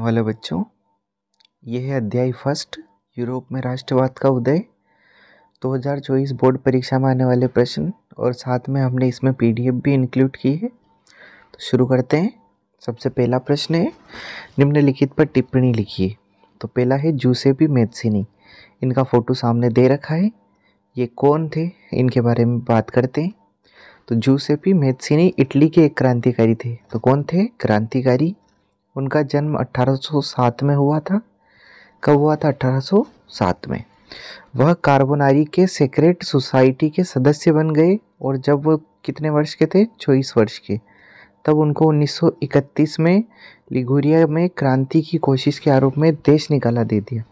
वाले बच्चों, यह है अध्याय फर्स्ट, यूरोप में राष्ट्रवाद का उदय। 2024 बोर्ड परीक्षा में आने वाले प्रश्न और साथ में हमने इसमें पीडीएफ भी इंक्लूड की है। तो शुरू करते हैं। सबसे पहला प्रश्न है, निम्नलिखित पर टिप्पणी लिखिए। तो पहला है जूसेपी मैत्सिनी। इनका फोटो सामने दे रखा है। ये कौन थे, इनके बारे में बात करते हैं। तो जूसेपी मैत्सिनी इटली के एक क्रांतिकारी थे। तो कौन थे? क्रांतिकारी। उनका जन्म 1807 में हुआ था। कब हुआ था? 1807 में। वह कार्बोनारी के सेक्रेट सोसाइटी के सदस्य बन गए और जब वो कितने वर्ष के थे? 24 वर्ष के। तब उनको 1931 में लिगुरिया में क्रांति की कोशिश के आरोप में देश निकाला दे दिया।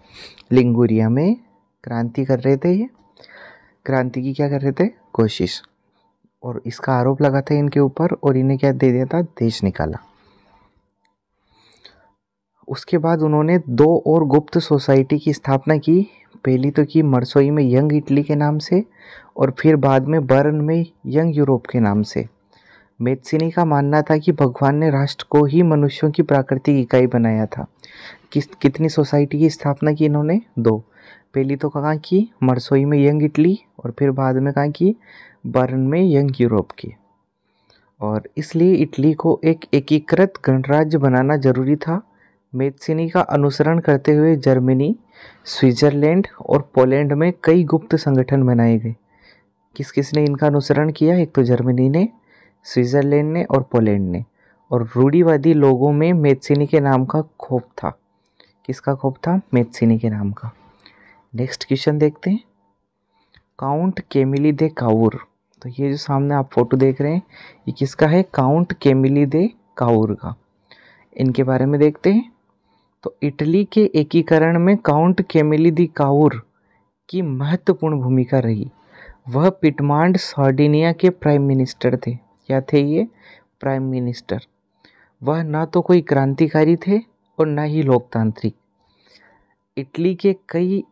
लिगुरिया में क्रांति कर रहे थे, ये क्रांति की क्या कर रहे थे? कोशिश, और इसका आरोप लगा था इनके ऊपर और इन्हें क्या दे दिया था? देश निकाला। उसके बाद उन्होंने दो और गुप्त सोसाइटी की स्थापना की। पहली तो की मरसोई में यंग इटली के नाम से, और फिर बाद में बर्न में यंग यूरोप के नाम से। मैत्सिनी का मानना था कि भगवान ने राष्ट्र को ही मनुष्यों की प्राकृतिक इकाई बनाया था। कितनी सोसाइटी की स्थापना की इन्होंने? दो। पहली तो कहाँ की? मरसोई में यंग इटली, और फिर बाद में कहाँ की? बर्न में यंग यूरोप की। और इसलिए इटली को एक एकीकृत गणराज्य बनाना जरूरी था। मैत्सिनी का अनुसरण करते हुए जर्मनी, स्विट्जरलैंड और पोलैंड में कई गुप्त संगठन बनाए गए। किस किस ने इनका अनुसरण किया? एक तो जर्मनी ने, स्विट्जरलैंड ने और पोलैंड ने। और रूढ़िवादी लोगों में मैत्सिनी के नाम का खौफ था। किसका खौफ था? मैत्सिनी के नाम का। नेक्स्ट क्वेश्चन देखते हैं। काउंट कैमिली दे काउर। तो ये जो सामने आप फोटो देख रहे हैं, ये किसका है? काउंट कैमिली दे काउर का। इनके बारे में देखते हैं। तो इटली के एकीकरण में काउंट कैमिली दी काउर की महत्वपूर्ण भूमिका रही। वह पिटमांड सार्डिनिया के प्राइम मिनिस्टर थे। क्या थे ये? Prime minister. वह ना तो कोई क्रांतिकारी थे और ना ही लोकतांत्रिक। इटली के कई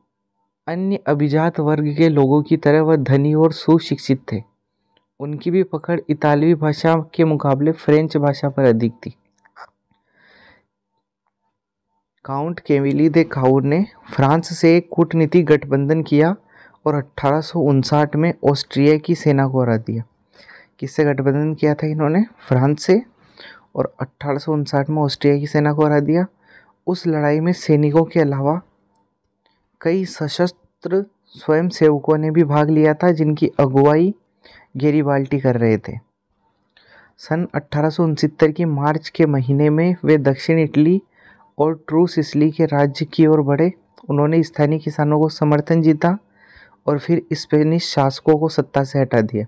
अन्य अभिजात वर्ग के लोगों की तरह वह धनी और सुशिक्षित थे। उनकी भी पकड़ इतालवी भाषा के मुकाबले फ्रेंच भाषा पर अधिक थी। काउंट कैमिली दे काउर ने फ्रांस से एक कूटनीतिक गठबंधन किया और 1859 में ऑस्ट्रिया की सेना को हरा दिया। किससे गठबंधन किया था इन्होंने? फ्रांस से। और 1859 में ऑस्ट्रिया की सेना को हरा दिया। उस लड़ाई में सैनिकों के अलावा कई सशस्त्र स्वयंसेवकों ने भी भाग लिया था, जिनकी अगुवाई गैरिबाल्डी कर रहे थे। सन 1869 की मार्च के महीने में वे दक्षिण इटली और ट्रू सिसिली के राज्य की ओर बढ़े। उन्होंने स्थानीय किसानों को समर्थन जीता और फिर स्पेनिश शासकों को सत्ता से हटा दिया।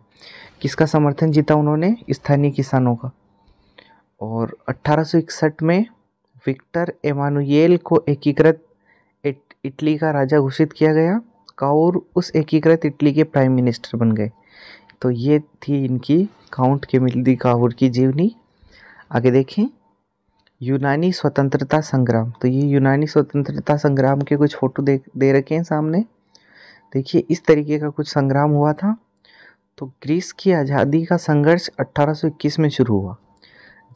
किसका समर्थन जीता उन्होंने? स्थानीय किसानों का। और 1861 में विक्टर एमानुएल को एकीकृत इटली का राजा घोषित किया गया। काउर उस एकीकृत इटली के प्राइम मिनिस्टर बन गए। तो ये थी इनकी काउंट कैमिली दी काउर की जीवनी। आगे देखें, यूनानी स्वतंत्रता संग्राम। तो ये यूनानी स्वतंत्रता संग्राम के कुछ फोटो दे रखे हैं सामने। देखिए, इस तरीके का कुछ संग्राम हुआ था। तो ग्रीस की आज़ादी का संघर्ष 1821 में शुरू हुआ।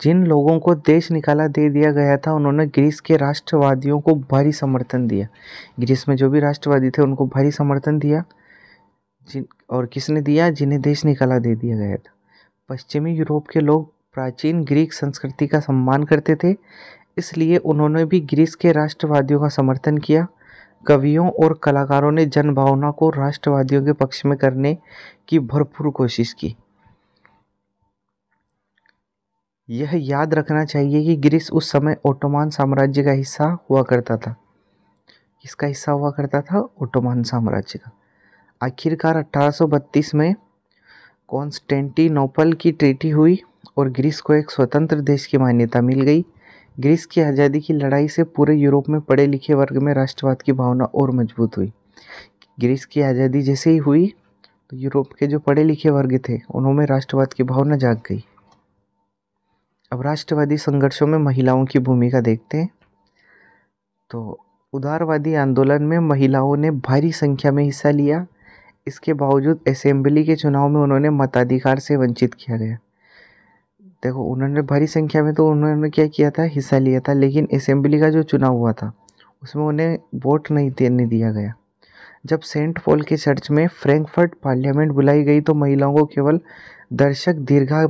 जिन लोगों को देश निकाला दे दिया गया था, उन्होंने ग्रीस के राष्ट्रवादियों को भारी समर्थन दिया। ग्रीस में जो भी राष्ट्रवादी थे उनको भारी समर्थन दिया। और किसने दिया? जिन्हें देश निकाला दे दिया गया था। पश्चिमी यूरोप के लोग प्राचीन ग्रीक संस्कृति का सम्मान करते थे, इसलिए उन्होंने भी ग्रीस के राष्ट्रवादियों का समर्थन किया। कवियों और कलाकारों ने जनभावना को राष्ट्रवादियों के पक्ष में करने की भरपूर कोशिश की। यह याद रखना चाहिए कि ग्रीस उस समय ओटोमान साम्राज्य का हिस्सा हुआ करता था। किसका हिस्सा हुआ करता था? ओटोमान साम्राज्य का। आखिरकार 1832 में कॉन्स्टेंटिनोपल की ट्रीटी हुई और ग्रीस को एक स्वतंत्र देश की मान्यता मिल गई। ग्रीस की आज़ादी की लड़ाई से पूरे यूरोप में पढ़े लिखे वर्ग में राष्ट्रवाद की भावना और मजबूत हुई। ग्रीस की आज़ादी जैसे ही हुई तो यूरोप के जो पढ़े लिखे वर्ग थे उन्होंने राष्ट्रवाद की भावना जाग गई। अब राष्ट्रवादी संघर्षों में महिलाओं की भूमिका देखते हैं। तो उदारवादी आंदोलन में महिलाओं ने भारी संख्या में हिस्सा लिया। इसके बावजूद असेंबली के चुनाव में उन्होंने मताधिकार से वंचित किया गया। देखो उन्होंने भारी संख्या में तो उन्होंने क्या किया था, हिस्सा लिया था, लेकिन असेंबली का जो चुनाव हुआ था उसमें उन्हें वोट नहीं देने दिया गया। जब सेंट पॉल के चर्च में फ्रैंकफर्ट पार्लियामेंट बुलाई गई तो महिलाओं को केवल दर्शक दीर्घा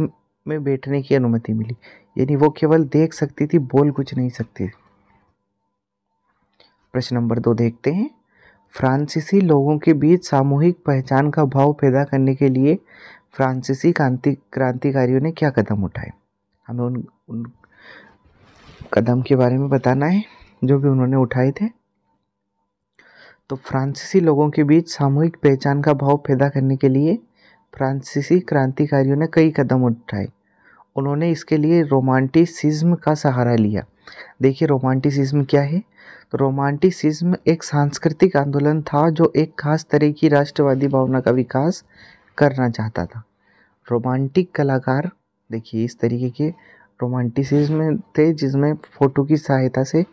में बैठने की अनुमति मिली, यानी वो केवल देख सकती थी, बोल कुछ नहीं सकती। प्रश्न नंबर 2 देखते हैं। फ्रांसीसी लोगों के बीच सामूहिक पहचान का भाव पैदा करने के लिए फ्रांसीसी क्रांतिकारियों ने क्या कदम उठाए? हमें उन कदम के बारे में बताना है जो भी उन्होंने उठाए थे। तो फ्रांसीसी लोगों के बीच सामूहिक पहचान का भाव पैदा करने के लिए फ्रांसीसी क्रांतिकारियों ने कई कदम उठाए। उन्होंने इसके लिए रोमांटिसिज्म का सहारा लिया। देखिए रोमांटिसिज्म क्या है? तो रोमांटिसिज्म एक सांस्कृतिक आंदोलन था जो एक खास तरह की राष्ट्रवादी भावना का विकास करना चाहता था। रोमांटिक कलाकार देखिए इस तरीके के रोमांटिसिज्म थे जिसमें फोटो की सहायता से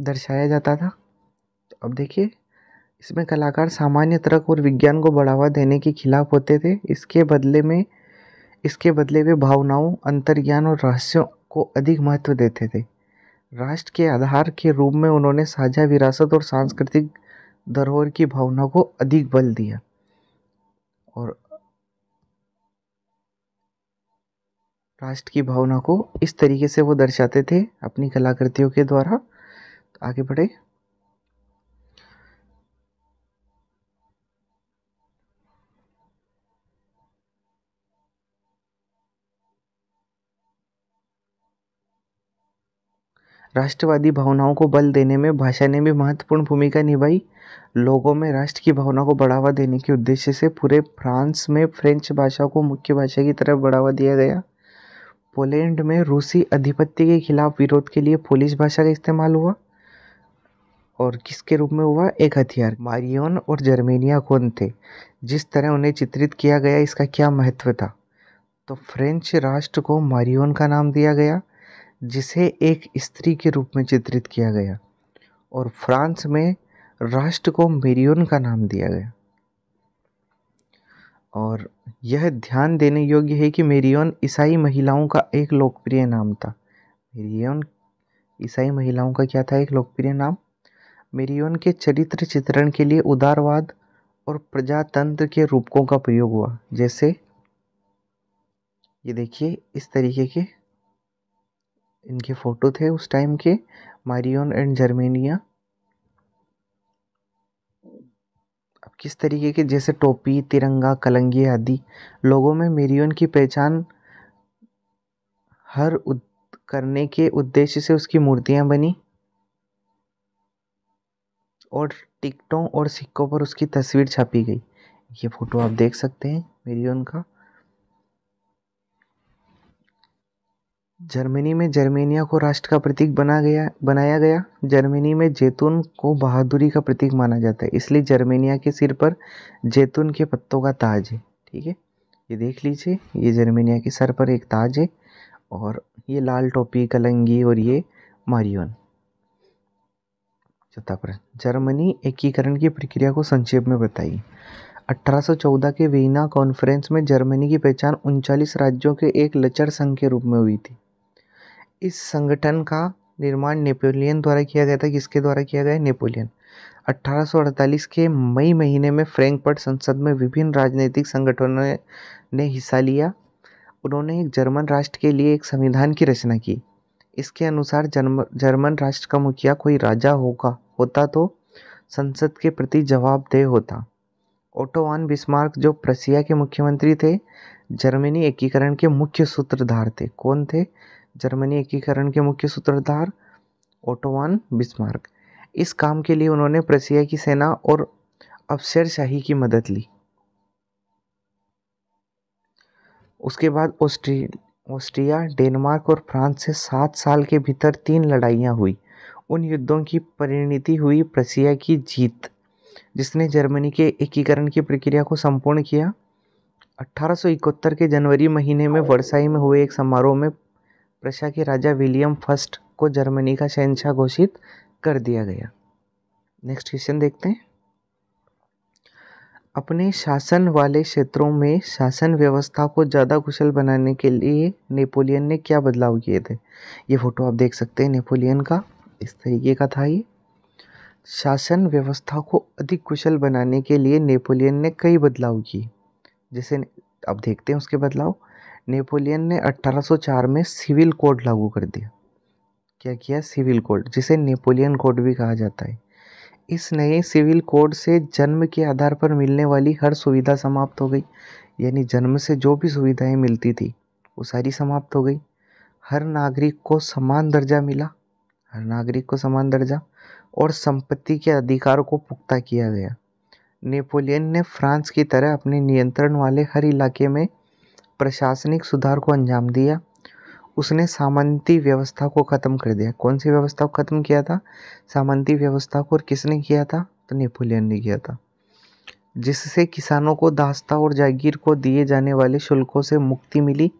दर्शाया जाता था। तो अब देखिए इसमें कलाकार सामान्य तर्क और विज्ञान को बढ़ावा देने के खिलाफ होते थे। इसके बदले वे भावनाओं, अंतर्ज्ञान और रहस्यों को अधिक महत्व देते थे। राष्ट्र के आधार के रूप में उन्होंने साझा विरासत और सांस्कृतिक धरोहर की भावना को अधिक बल दिया और राष्ट्र की भावना को इस तरीके से वो दर्शाते थे अपनी कलाकृतियों के द्वारा। तो आगे बढ़े। राष्ट्रवादी भावनाओं को बल देने में भाषा ने भी महत्वपूर्ण भूमिका निभाई। लोगों में राष्ट्र की भावना को बढ़ावा देने के उद्देश्य से पूरे फ्रांस में फ्रेंच भाषा को मुख्य भाषा की तरफ बढ़ावा दिया गया। पोलैंड में रूसी अधिपत्य के खिलाफ विरोध के लिए पोलिश भाषा का इस्तेमाल हुआ और किसके रूप में हुआ? एक हथियार। मारियन और जर्मेनिया कौन थे? जिस तरह उन्हें चित्रित किया गया इसका क्या महत्व था? तो फ्रेंच राष्ट्र को मारियन का नाम दिया गया जिसे एक स्त्री के रूप में चित्रित किया गया और फ्रांस में राष्ट्र को मेरियन का नाम दिया गया। और यह ध्यान देने योग्य है कि मेरियन ईसाई महिलाओं का एक लोकप्रिय नाम था। मेरियन ईसाई महिलाओं का क्या था? एक लोकप्रिय नाम। मेरियन के चरित्र चित्रण के लिए उदारवाद और प्रजातंत्र के रूपकों का प्रयोग हुआ। जैसे ये देखिए इस तरीके के इनके फोटो थे उस टाइम के, मारियन एंड जर्मेनिया। अब किस तरीके के? जैसे टोपी, तिरंगा, कलंगी आदि। लोगों में मेरियन की पहचान करने के उद्देश्य से उसकी मूर्तियां बनी और टिकटों और सिक्कों पर उसकी तस्वीर छापी गई। ये फोटो आप देख सकते हैं मेरियन का। जर्मनी में जर्मेनिया को राष्ट्र का प्रतीक बनाया गया। जर्मनी में जैतून को बहादुरी का प्रतीक माना जाता है, इसलिए जर्मेनिया के सिर पर जैतून के पत्तों का ताज है। ठीक है, ये देख लीजिए, ये जर्मेनिया के सर पर एक ताज है और ये लाल टोपी, कलंगी और ये मारियन। चौथा प्रश्न, जर्मनी एकीकरण की प्रक्रिया को संक्षेप में बताइए। 1814 के वीना कॉन्फ्रेंस में जर्मनी की पहचान 39 राज्यों के एक लचर संघ के रूप में हुई थी। इस संगठन का निर्माण नेपोलियन द्वारा किया गया था। किसके द्वारा किया गया? नेपोलियन। 1848 के मई महीने में फ्रैंकफर्ट संसद में विभिन्न राजनीतिक संगठनों ने हिस्सा लिया। उन्होंने एक जर्मन राष्ट्र के लिए एक संविधान की रचना की। इसके अनुसार जर्मन राष्ट्र का मुखिया कोई राजा होता तो संसद के प्रति जवाबदेह होता। ओटो वान बिस्मार्क जो प्रशिया के मुख्यमंत्री थे, जर्मनी एकीकरण के मुख्य सूत्रधार थे। कौन थे जर्मनी एकीकरण के मुख्य सूत्रधार? ओटो वान बिस्मार्क। इस काम के लिए उन्होंने प्रशिया की सेना और अफसरशाही की मदद ली। उसके बाद ऑस्ट्रिया, डेनमार्क और फ्रांस से 7 साल के भीतर 3 लड़ाइयाँ हुई। उन युद्धों की परिणति हुई प्रशिया की जीत, जिसने जर्मनी के एकीकरण की प्रक्रिया को संपूर्ण किया। 1871 के जनवरी महीने में वर्साई में हुए एक समारोह में प्रशिया के राजा विलियम फर्स्ट को जर्मनी का शहंशाह घोषित कर दिया गया। नेक्स्ट क्वेश्चन देखते हैं। अपने शासन वाले क्षेत्रों में शासन व्यवस्था को ज़्यादा कुशल बनाने के लिए नेपोलियन ने क्या बदलाव किए थे। ये फोटो आप देख सकते हैं नेपोलियन का, इस तरीके का था ये। शासन व्यवस्था को अधिक कुशल बनाने के लिए नेपोलियन ने कई बदलाव किए। जैसे अब देखते हैं उसके बदलाव। नेपोलियन ने 1804 में सिविल कोड लागू कर दिया। क्या किया? सिविल कोड, जिसे नेपोलियन कोड भी कहा जाता है। इस नए सिविल कोड से जन्म के आधार पर मिलने वाली हर सुविधा समाप्त हो गई। यानी जन्म से जो भी सुविधाएं मिलती थी वो सारी समाप्त हो गई। हर नागरिक को समान दर्जा मिला, हर नागरिक को समान दर्जा, और संपत्ति के अधिकार को पुख्ता किया गया। नेपोलियन ने फ्रांस की तरह अपने नियंत्रण वाले हर इलाके में प्रशासनिक सुधार को अंजाम दिया। उसने सामंती व्यवस्था को ख़त्म कर दिया। कौन सी व्यवस्था को ख़त्म किया था? सामंती व्यवस्था को। और किसने किया था? तो नेपोलियन ने किया था। जिससे किसानों को दास्ता और जागीर को दिए जाने वाले शुल्कों से मुक्ति मिली।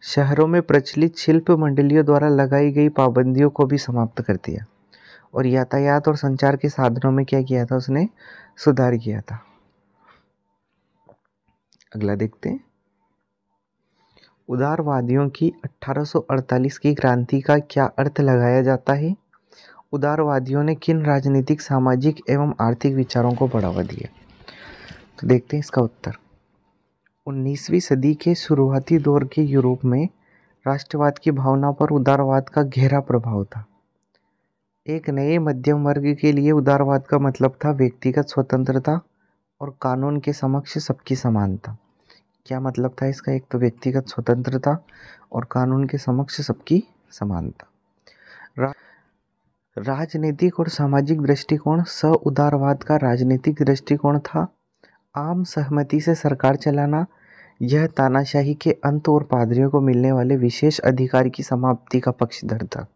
शहरों में प्रचलित शिल्प मंडलियों द्वारा लगाई गई पाबंदियों को भी समाप्त कर दिया। और यातायात और संचार के साधनों में क्या किया था? उसने सुधार किया था। अगला देखते हैं। उदारवादियों की 1848 की क्रांति का क्या अर्थ लगाया जाता है? उदारवादियों ने किन राजनीतिक, सामाजिक एवं आर्थिक विचारों को बढ़ावा दिया? तो देखते हैं इसका उत्तर। 19वीं सदी के शुरुआती दौर के यूरोप में राष्ट्रवाद की भावना पर उदारवाद का गहरा प्रभाव था। एक नए मध्यम वर्ग के लिए उदारवाद का मतलब था व्यक्तिगत स्वतंत्रता और कानून के समक्ष सबकी समानता। क्या मतलब था इसका? एक तो व्यक्तिगत स्वतंत्रता और कानून के समक्ष सबकी समानता। राजनीतिक और सामाजिक दृष्टिकोण। उदारवाद का राजनीतिक दृष्टिकोण था आम सहमति से सरकार चलाना। यह तानाशाही के अंत और पादरियों को मिलने वाले विशेष अधिकार की समाप्ति का पक्षधर था।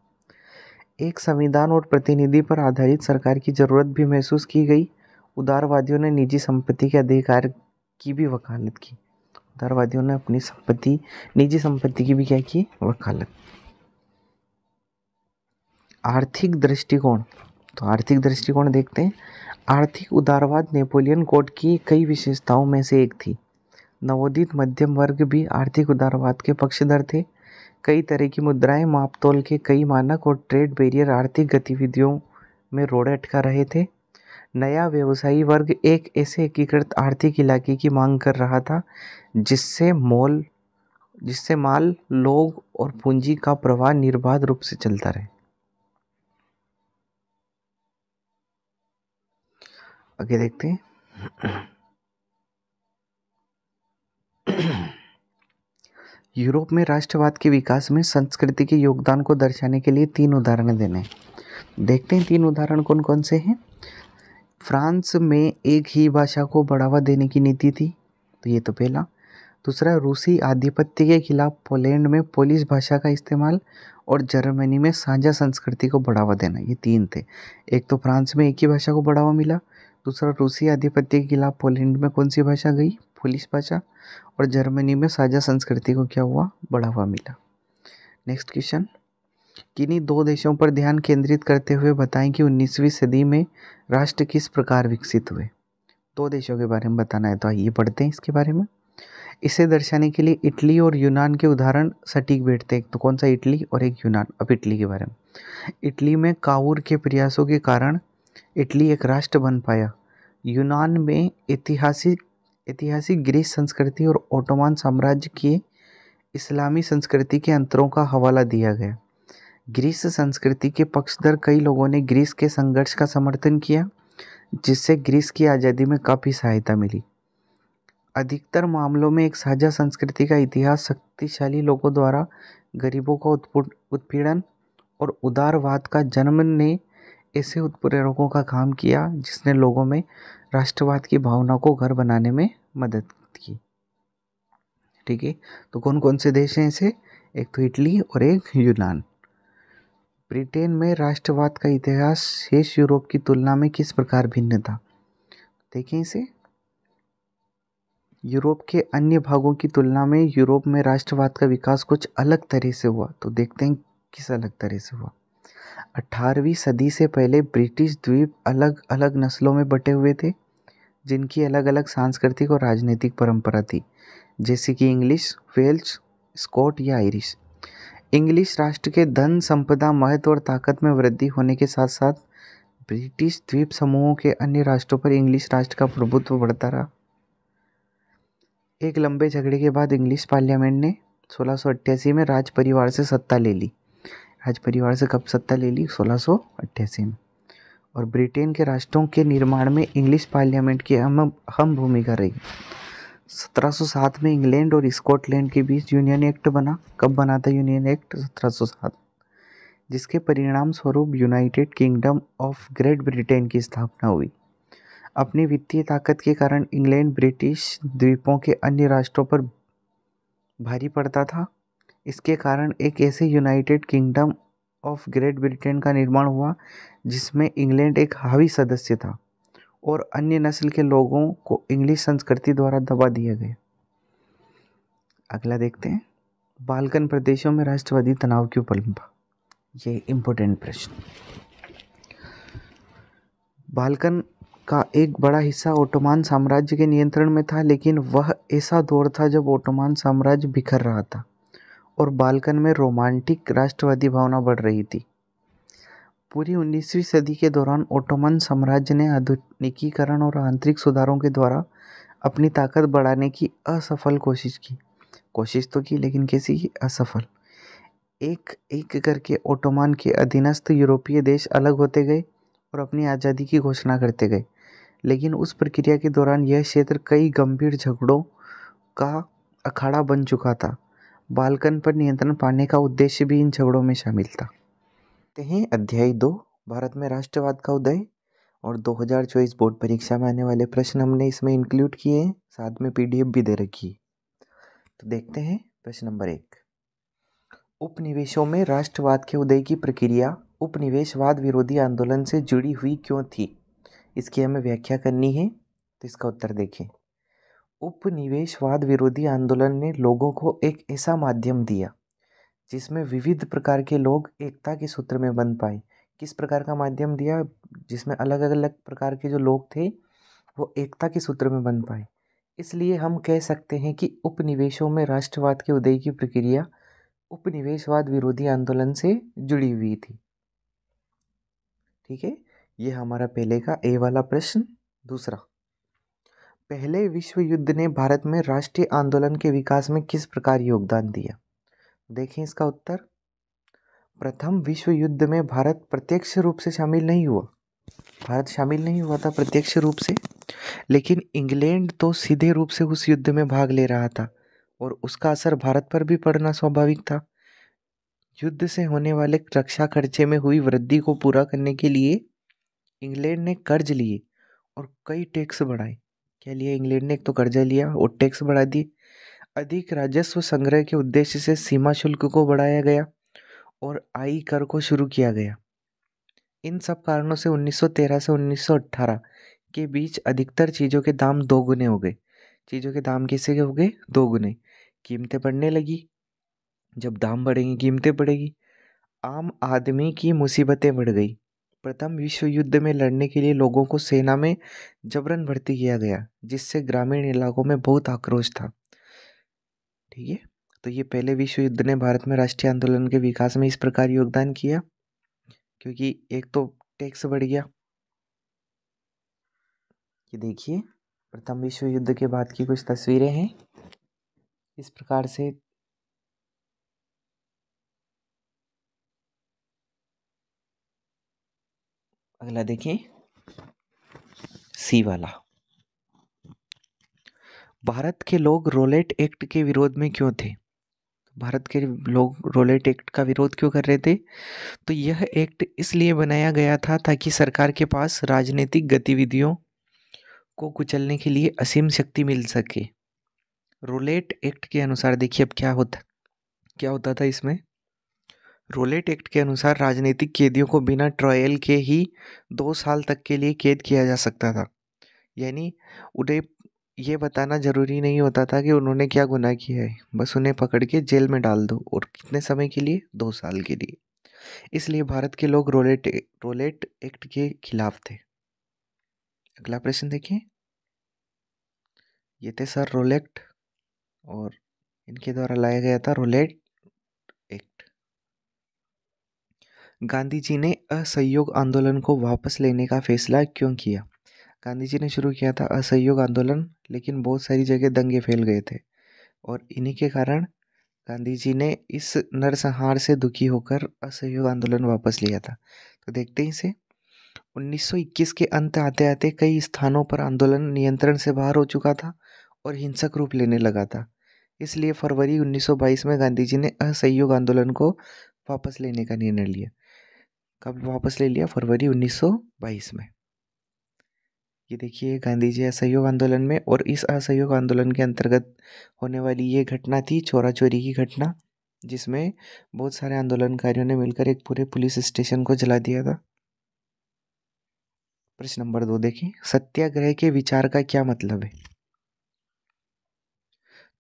एक संविधान और प्रतिनिधि पर आधारित सरकार की जरूरत भी महसूस की गई। उदारवादियों ने निजी संपत्ति के अधिकार की भी वकालत की। उदारवादियों ने अपनी संपत्ति, निजी संपत्ति की भी क्या की? वकालत। आर्थिक दृष्टिकोण। तो आर्थिक दृष्टिकोण देखते हैं। आर्थिक उदारवाद नेपोलियन कोड की कई विशेषताओं में से एक थी। नवोदित मध्यम वर्ग भी आर्थिक उदारवाद के पक्षधर थे। कई तरह की मुद्राएं, मापतोल के कई मानक और ट्रेड बैरियर आर्थिक गतिविधियों में रोड़े अटका रहे थे। नया व्यवसायी वर्ग एक ऐसे एकीकृत आर्थिक इलाके की मांग कर रहा था जिससे माल, लोग और पूंजी का प्रवाह निर्बाध रूप से चलता रहे। आगे देखते हैं। यूरोप में राष्ट्रवाद के विकास में संस्कृति के योगदान को दर्शाने के लिए 3 उदाहरण देने। देखते हैं 3 उदाहरण कौन कौन से हैं। फ्रांस में एक ही भाषा को बढ़ावा देने की नीति थी, तो ये तो पहला। दूसरा, रूसी आधिपत्य के खिलाफ पोलैंड में पोलिश भाषा का इस्तेमाल। और जर्मनी में साझा संस्कृति को बढ़ावा देना। ये 3 थे। एक तो फ्रांस में एक ही भाषा को बढ़ावा मिला। दूसरा, रूसी आधिपत्य के खिलाफ पोलैंड में कौन सी भाषा गई? पोलिश भाषा। और जर्मनी में साझा संस्कृति को क्या हुआ? बढ़ावा मिला। Next question. किन्हीं 2 देशों पर ध्यान केंद्रित करते हुए बताएं कि 19वीं सदी में राष्ट्र किस प्रकार विकसित हुए। 2 देशों के बारे में बताना है, तो आइए पढ़ते हैं इसके बारे में। इसे दर्शाने के लिए इटली और यूनान के उदाहरण सटीक बैठते हैं। तो कौन सा? इटली और एक यूनान। अब इटली के बारे में। इटली में काउर के प्रयासों के कारण इटली एक राष्ट्र बन पाया। यूनान में ऐतिहासिक ग्रीस संस्कृति और ओटोमान साम्राज्य के इस्लामी संस्कृति के अंतरों का हवाला दिया गया। ग्रीस संस्कृति के पक्षधर कई लोगों ने ग्रीस के संघर्ष का समर्थन किया, जिससे ग्रीस की आज़ादी में काफ़ी सहायता मिली। अधिकतर मामलों में एक साझा संस्कृति का इतिहास शक्तिशाली लोगों द्वारा गरीबों का उत्पीड़न और उदारवाद का जन्म ने ऐसे उत्प्रेरकों का काम किया जिसने लोगों में राष्ट्रवाद की भावना को घर बनाने में मदद की। ठीक है, तो कौन कौन से देश हैं ऐसे? एक तो इटली और एक यूनान। ब्रिटेन में राष्ट्रवाद का इतिहास शेष यूरोप की तुलना में किस प्रकार भिन्न था? देखें इसे। यूरोप के अन्य भागों की तुलना में यूरोप में राष्ट्रवाद का विकास कुछ अलग तरह से हुआ। तो देखते हैं किस अलग तरह से हुआ। 18वीं सदी से पहले ब्रिटिश द्वीप अलग अलग नस्लों में बटे हुए थे, जिनकी अलग अलग सांस्कृतिक और राजनीतिक परंपरा थी, जैसे कि इंग्लिश, वेल्श, स्कॉट या आयरिश। इंग्लिश राष्ट्र के धन संपदा, महत्व और ताकत में वृद्धि होने के साथ साथ ब्रिटिश द्वीप समूहों के अन्य राष्ट्रों पर इंग्लिश राष्ट्र का प्रभुत्व बढ़ता रहा। एक लंबे झगड़े के बाद इंग्लिश पार्लियामेंट ने 1688 में राज परिवार से सत्ता ले ली। राज परिवार से कब सत्ता ले ली? 1688 में। और ब्रिटेन के राष्ट्रों के निर्माण में इंग्लिश पार्लियामेंट की अहम भूमिका रही। 1707 में इंग्लैंड और स्कॉटलैंड के बीच यूनियन एक्ट बना। कब बना था यूनियन एक्ट? 1707, जिसके परिणाम स्वरूप United kingdom of great Britain की स्थापना हुई। अपनी वित्तीय ताकत के कारण इंग्लैंड ब्रिटिश द्वीपों के अन्य राष्ट्रों पर भारी पड़ता था। इसके कारण एक ऐसे United kingdom of great Britain का निर्माण हुआ जिसमें इंग्लैंड एक हावी सदस्य था और अन्य नस्ल के लोगों को इंग्लिश संस्कृति द्वारा दबा दिया गया। अगला देखते हैं, बाल्कन प्रदेशों में राष्ट्रवादी तनाव क्यों पनपा? ये इम्पोर्टेंट प्रश्न। बाल्कन का एक बड़ा हिस्सा ओटोमान साम्राज्य के नियंत्रण में था, लेकिन वह ऐसा दौर था जब ओटोमान साम्राज्य बिखर रहा था और बाल्कन में रोमांटिक राष्ट्रवादी भावना बढ़ रही थी। पूरी 19वीं सदी के दौरान ओटोमन साम्राज्य ने आधुनिकीकरण और आंतरिक सुधारों के द्वारा अपनी ताकत बढ़ाने की असफल कोशिश तो की, लेकिन कैसी की? असफल। एक एक करके ओटोमान के अधीनस्थ यूरोपीय देश अलग होते गए और अपनी आज़ादी की घोषणा करते गए, लेकिन उस प्रक्रिया के दौरान यह क्षेत्र कई गंभीर झगड़ों का अखाड़ा बन चुका था। बाल्कन पर नियंत्रण पाने का उद्देश्य भी इन झगड़ों में शामिल था। अध्याय 2, भारत में राष्ट्रवाद का उदय, और 2024 बोर्ड परीक्षा में आने वाले प्रश्न हमने इसमें इंक्लूड किए हैं, साथ में पीडीएफ भी दे रखी है। तो देखते हैं प्रश्न नंबर 1, उपनिवेशों में राष्ट्रवाद के उदय की प्रक्रिया उपनिवेशवाद विरोधी आंदोलन से जुड़ी हुई क्यों थी? इसकी हमें व्याख्या करनी है, तो इसका उत्तर देखें। उपनिवेशवाद विरोधी आंदोलन ने लोगों को एक ऐसा माध्यम दिया जिसमें विविध प्रकार के लोग एकता के सूत्र में बंध पाए। किस प्रकार का माध्यम दिया? जिसमें अलग अलग प्रकार के जो लोग थे वो एकता के सूत्र में बंध पाए। इसलिए हम कह सकते हैं कि उपनिवेशों में राष्ट्रवाद के उदय की प्रक्रिया उपनिवेशवाद विरोधी आंदोलन से जुड़ी हुई थी। ठीक है, ये हमारा पहले का ए वाला प्रश्न। दूसरा, पहले विश्व युद्ध ने भारत में राष्ट्रीय आंदोलन के विकास में किस प्रकार योगदान दिया? देखें इसका उत्तर। प्रथम विश्व युद्ध में भारत प्रत्यक्ष रूप से शामिल नहीं हुआ। भारत शामिल नहीं हुआ था प्रत्यक्ष रूप से, लेकिन इंग्लैंड तो सीधे रूप से उस युद्ध में भाग ले रहा था और उसका असर भारत पर भी पड़ना स्वाभाविक था। युद्ध से होने वाले रक्षा खर्चे में हुई वृद्धि को पूरा करने के लिए इंग्लैंड ने कर्ज लिए और कई टैक्स बढ़ाए। क्या लिया इंग्लैंड ने? एक तो कर्जा लिया और टैक्स बढ़ा दिए। अधिक राजस्व संग्रह के उद्देश्य से सीमा शुल्क को बढ़ाया गया और आई कर को शुरू किया गया। इन सब कारणों से 1913 से 1918 के बीच अधिकतर चीज़ों के दाम दोगुने हो गए। चीज़ों के दाम कैसे हो गए? दोगुने। कीमतें बढ़ने लगी। जब दाम बढ़ेंगी कीमतें बढ़ेगी। आम आदमी की मुसीबतें बढ़ गई। प्रथम विश्व युद्ध में लड़ने के लिए लोगों को सेना में जबरन भर्ती किया गया, जिससे ग्रामीण इलाकों में बहुत आक्रोश था। ठीक है, तो ये पहले विश्व युद्ध ने भारत में राष्ट्रीय आंदोलन के विकास में इस प्रकार योगदान किया, क्योंकि एक तो टैक्स बढ़ गया। ये देखिए, प्रथम विश्व युद्ध के बाद की कुछ तस्वीरें हैं इस प्रकार से। अगला देखिए, सी वाला। भारत के लोग रोलेट एक्ट के विरोध में क्यों थे? भारत के लोग रोलेट एक्ट का विरोध क्यों कर रहे थे? तो यह एक्ट इसलिए बनाया गया था ताकि सरकार के पास राजनीतिक गतिविधियों को कुचलने के लिए असीम शक्ति मिल सके। रोलेट एक्ट के अनुसार देखिए अब क्या होता था इसमें। रोलेट एक्ट के अनुसार राजनीतिक कैदियों को बिना ट्रायल के ही 2 साल तक के लिए कैद किया जा सकता था। यानी उन्हें ये बताना जरूरी नहीं होता था कि उन्होंने क्या गुनाह किया है, बस उन्हें पकड़ के जेल में डाल दो, और कितने समय के लिए? 2 साल के लिए। इसलिए भारत के लोग रोलेट एक्ट के खिलाफ थे। अगला प्रश्न देखिए, ये थे सर रोलेट, और इनके द्वारा लाया गया था रोलेट एक्ट। गांधी जी ने असहयोग आंदोलन को वापस लेने का फैसला क्यों किया? गांधी जी ने शुरू किया था असहयोग आंदोलन, लेकिन बहुत सारी जगह दंगे फैल गए थे और इन्हीं के कारण गांधी जी ने इस नरसंहार से दुखी होकर असहयोग आंदोलन वापस लिया था। तो देखते हैं इसे। 1921 के अंत आते आते कई स्थानों पर आंदोलन नियंत्रण से बाहर हो चुका था और हिंसक रूप लेने लगा था। इसलिए फरवरी 1922 में गांधी जी ने असहयोग आंदोलन को वापस लेने का निर्णय लिया। कब वापस ले लिया? फरवरी 1922 में। ये देखिए गांधी जी असहयोग आंदोलन में, और इस असहयोग आंदोलन के अंतर्गत होने वाली ये घटना थी चोरा चोरी की घटना, जिसमें बहुत सारे आंदोलनकारियों ने मिलकर एक पूरे पुलिस स्टेशन को जला दिया था। प्रश्न नंबर 2 देखिए, सत्याग्रह के विचार का क्या मतलब है?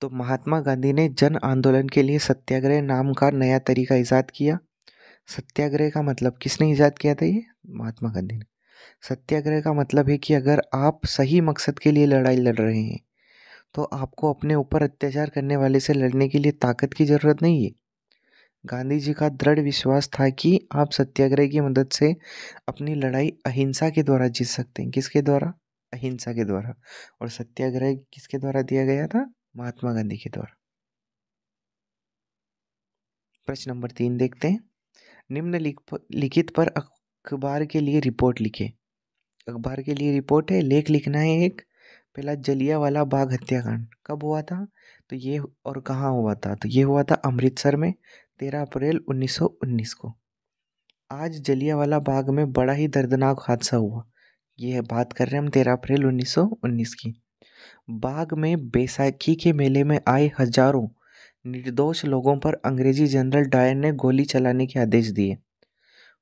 तो महात्मा गांधी ने जन आंदोलन के लिए सत्याग्रह नाम का नया तरीका इजाद किया। सत्याग्रह का मतलब किसने इजाद किया था? ये महात्मा गांधी ने। सत्याग्रह का मतलब है कि अगर आप सही मकसद के लिए लड़ाई लड़ रहे हैं तो आपको अपने ऊपर अत्याचार करने वाले से लड़ने के लिए ताकत की जरूरत नहीं है। गांधी जी का दृढ़ विश्वास था कि आप सत्याग्रह की मदद से अपनी लड़ाई अहिंसा के द्वारा जीत सकते हैं। किसके द्वारा? अहिंसा के द्वारा। और सत्याग्रह किसके द्वारा दिया गया था? महात्मा गांधी के द्वारा। प्रश्न नंबर 3 देखते हैं। निम्नलिखित पर अखबार के लिए रिपोर्ट लिखे। अखबार के लिए रिपोर्ट है, लेख लिखना है एक। पहला, जलियांवाला बाग हत्याकांड कब हुआ था? तो ये, और कहाँ हुआ था? तो ये हुआ था अमृतसर में 13 अप्रैल 1919 को। आज जलियांवाला बाग में बड़ा ही दर्दनाक हादसा हुआ। ये बात कर रहे हैं हम 13 अप्रैल 1919 की। बाग में बैसाखी के मेले में आए हजारों निर्दोष लोगों पर अंग्रेजी जनरल डायर ने गोली चलाने के आदेश दिए।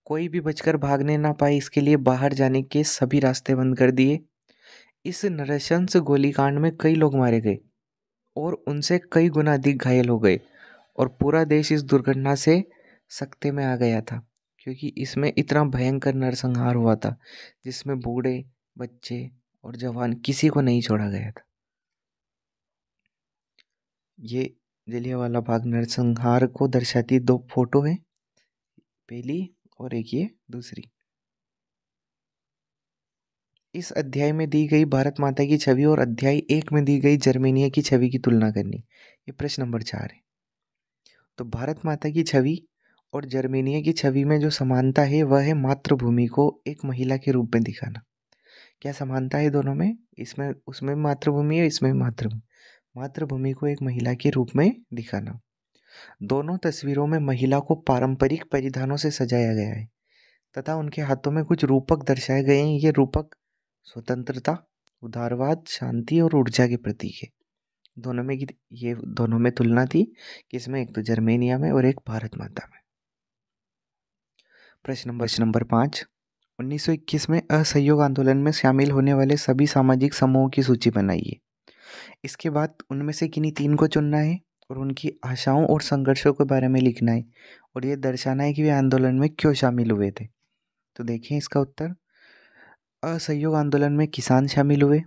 कोई भी बचकर भागने ना पाए, इसके लिए बाहर जाने के सभी रास्ते बंद कर दिए। इस नृशंस गोलीकांड में कई लोग मारे गए और उनसे कई गुना अधिक घायल हो गए, और पूरा देश इस दुर्घटना से सकते में आ गया था, क्योंकि इसमें इतना भयंकर नरसंहार हुआ था जिसमें बूढ़े, बच्चे और जवान किसी को नहीं छोड़ा गया था। ये जलियांवाला बाग नरसंहार को दर्शाती 2 फोटो हैं, पहली और एक ये दूसरी। इस अध्याय में दी गई भारत माता की छवि और अध्याय 1 में दी गई जर्मेनिया की छवि की तुलना करनी। ये प्रश्न नंबर 4 है। तो भारत माता की छवि और जर्मेनिया की छवि में जो समानता है वह है मातृभूमि को एक महिला के रूप में दिखाना। क्या समानता है दोनों में? इसमें, उसमें मातृभूमि है, इसमें मातृभूमि। मातृभूमि को एक महिला के रूप में दिखाना। दोनों तस्वीरों में महिला को पारंपरिक परिधानों से सजाया गया है तथा उनके हाथों में कुछ रूपक दर्शाए गए हैं। ये रूपक स्वतंत्रता, उदारवाद, शांति और ऊर्जा के प्रतीक है। दोनों में ये दोनों में तुलना थी, किसमें? एक तो जर्मेनिया में और एक भारत माता में। प्रश्न नंबर 5, 1921 में असहयोग आंदोलन में शामिल होने वाले सभी सामाजिक समूहों की सूची बनाइए। इसके बाद उनमें से किन्हीं 3 को चुनना है और उनकी आशाओं और संघर्षों के बारे में लिखना है और ये दर्शाना है कि वे आंदोलन में क्यों शामिल हुए थे। तो देखें इसका उत्तर। असहयोग आंदोलन में किसान शामिल हुए,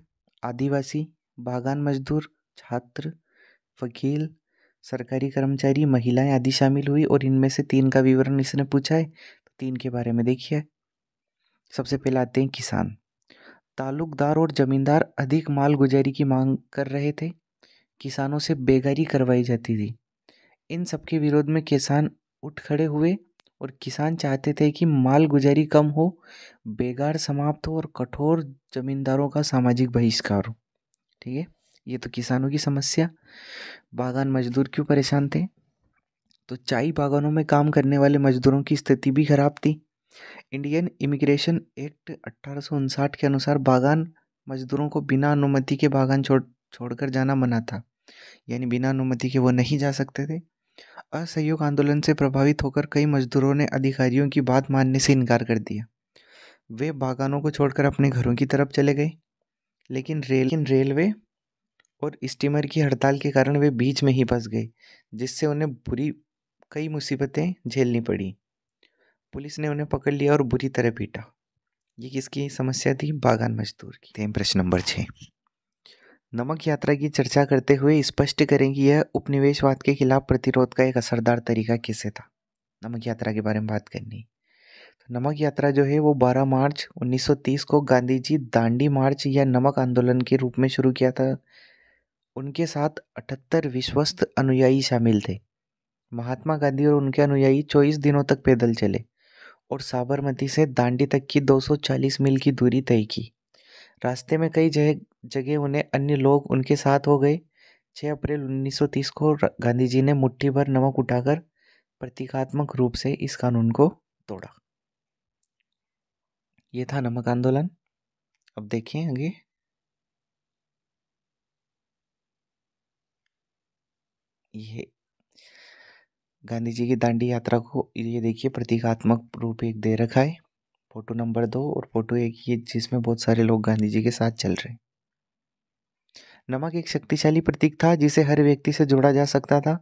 आदिवासी, बागान मजदूर, छात्र, वकील, सरकारी कर्मचारी, महिलाएं आदि शामिल हुई, और इनमें से 3 का विवरण इसने पूछा है, तो 3 के बारे में देखिए। सबसे पहले आते हैं किसान। तालुकदार और जमींदार अधिक माल गुजारी की मांग कर रहे थे। किसानों से बेगारी करवाई जाती थी। इन सबके विरोध में किसान उठ खड़े हुए और किसान चाहते थे कि माल गुजारी कम हो, बेगार समाप्त हो और कठोर जमींदारों का सामाजिक बहिष्कार हो। ठीक है, ये तो किसानों की समस्या। बागान मजदूर क्यों परेशान थे? तो चाय बागानों में काम करने वाले मजदूरों की स्थिति भी खराब थी। इंडियन इमिग्रेशन एक्ट 1859 के अनुसार बागान मजदूरों को बिना अनुमति के बागान छोड़कर जाना मना था, यानी बिना अनुमति के वो नहीं जा सकते थे। असहयोग आंदोलन से प्रभावित होकर कई मजदूरों ने अधिकारियों की बात मानने से इनकार कर दिया। वे बागानों को छोड़कर अपने घरों की तरफ चले गए, लेकिन रेलवे और स्टीमर की हड़ताल के कारण वे बीच में ही फंस गए, जिससे उन्हें कई मुसीबतें झेलनी पड़ी। पुलिस ने उन्हें पकड़ लिया और बुरी तरह पीटा। ये किसकी समस्या थी? बागान मजदूर की। प्रश्न नंबर 6, नमक यात्रा की चर्चा करते हुए स्पष्ट करें कि यह उपनिवेशवाद के खिलाफ प्रतिरोध का एक असरदार तरीका कैसे था। नमक यात्रा के बारे में बात करनी। तो नमक यात्रा जो है वो 12 मार्च 1930 को गांधी जी दांडी मार्च या नमक आंदोलन के रूप में शुरू किया था। उनके साथ 78 विश्वस्त अनुयायी शामिल थे। महात्मा गांधी और उनके अनुयायी 24 दिनों तक पैदल चले और साबरमती से दांडी तक की 240 मील की दूरी तय की। रास्ते में कई जगह उन्हें अन्य लोग उनके साथ हो गए। 6 अप्रैल 1930 को गांधी जी ने मुट्ठी भर नमक उठाकर प्रतीकात्मक रूप से इस कानून को तोड़ा। ये था नमक आंदोलन। अब देखें आगे। ये गांधी जी की दांडी यात्रा को ये देखिए प्रतीकात्मक रूप एक दे रखा है, फोटो नंबर 2 और फोटो 1 ये जिसमें बहुत सारे लोग गांधी जी के साथ चल रहे हैं। नमक एक शक्तिशाली प्रतीक था जिसे हर व्यक्ति से जोड़ा जा सकता था।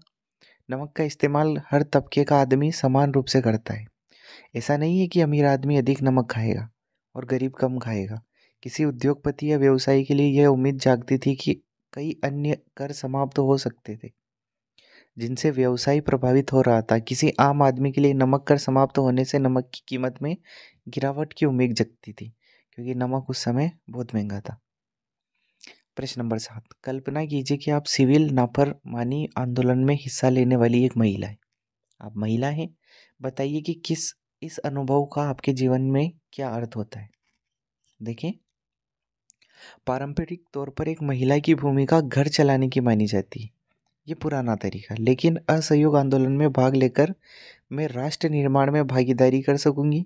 नमक का इस्तेमाल हर तबके का आदमी समान रूप से करता है। ऐसा नहीं है कि अमीर आदमी अधिक नमक खाएगा और गरीब कम खाएगा। किसी उद्योगपति या व्यवसायी के लिए यह उम्मीद जागती थी कि कई अन्य कर समाप्त हो सकते थे जिनसे व्यवसाय प्रभावित हो रहा था। किसी आम आदमी के लिए नमक कर समाप्त होने से नमक की कीमत में गिरावट की उम्मीद जगती थी, क्योंकि नमक उस समय बहुत महंगा था। प्रश्न नंबर 7, कल्पना कीजिए कि आप सिविल नाफरमानी आंदोलन में हिस्सा लेने वाली एक महिला है। आप महिला हैं, बताइए कि इस अनुभव का आपके जीवन में क्या अर्थ होता है। देखें, पारंपरिक तौर पर एक महिला की भूमिका घर चलाने की मानी जाती है। ये पुराना तरीका, लेकिन असहयोग आंदोलन में भाग लेकर मैं राष्ट्र निर्माण में भागीदारी कर सकूंगी।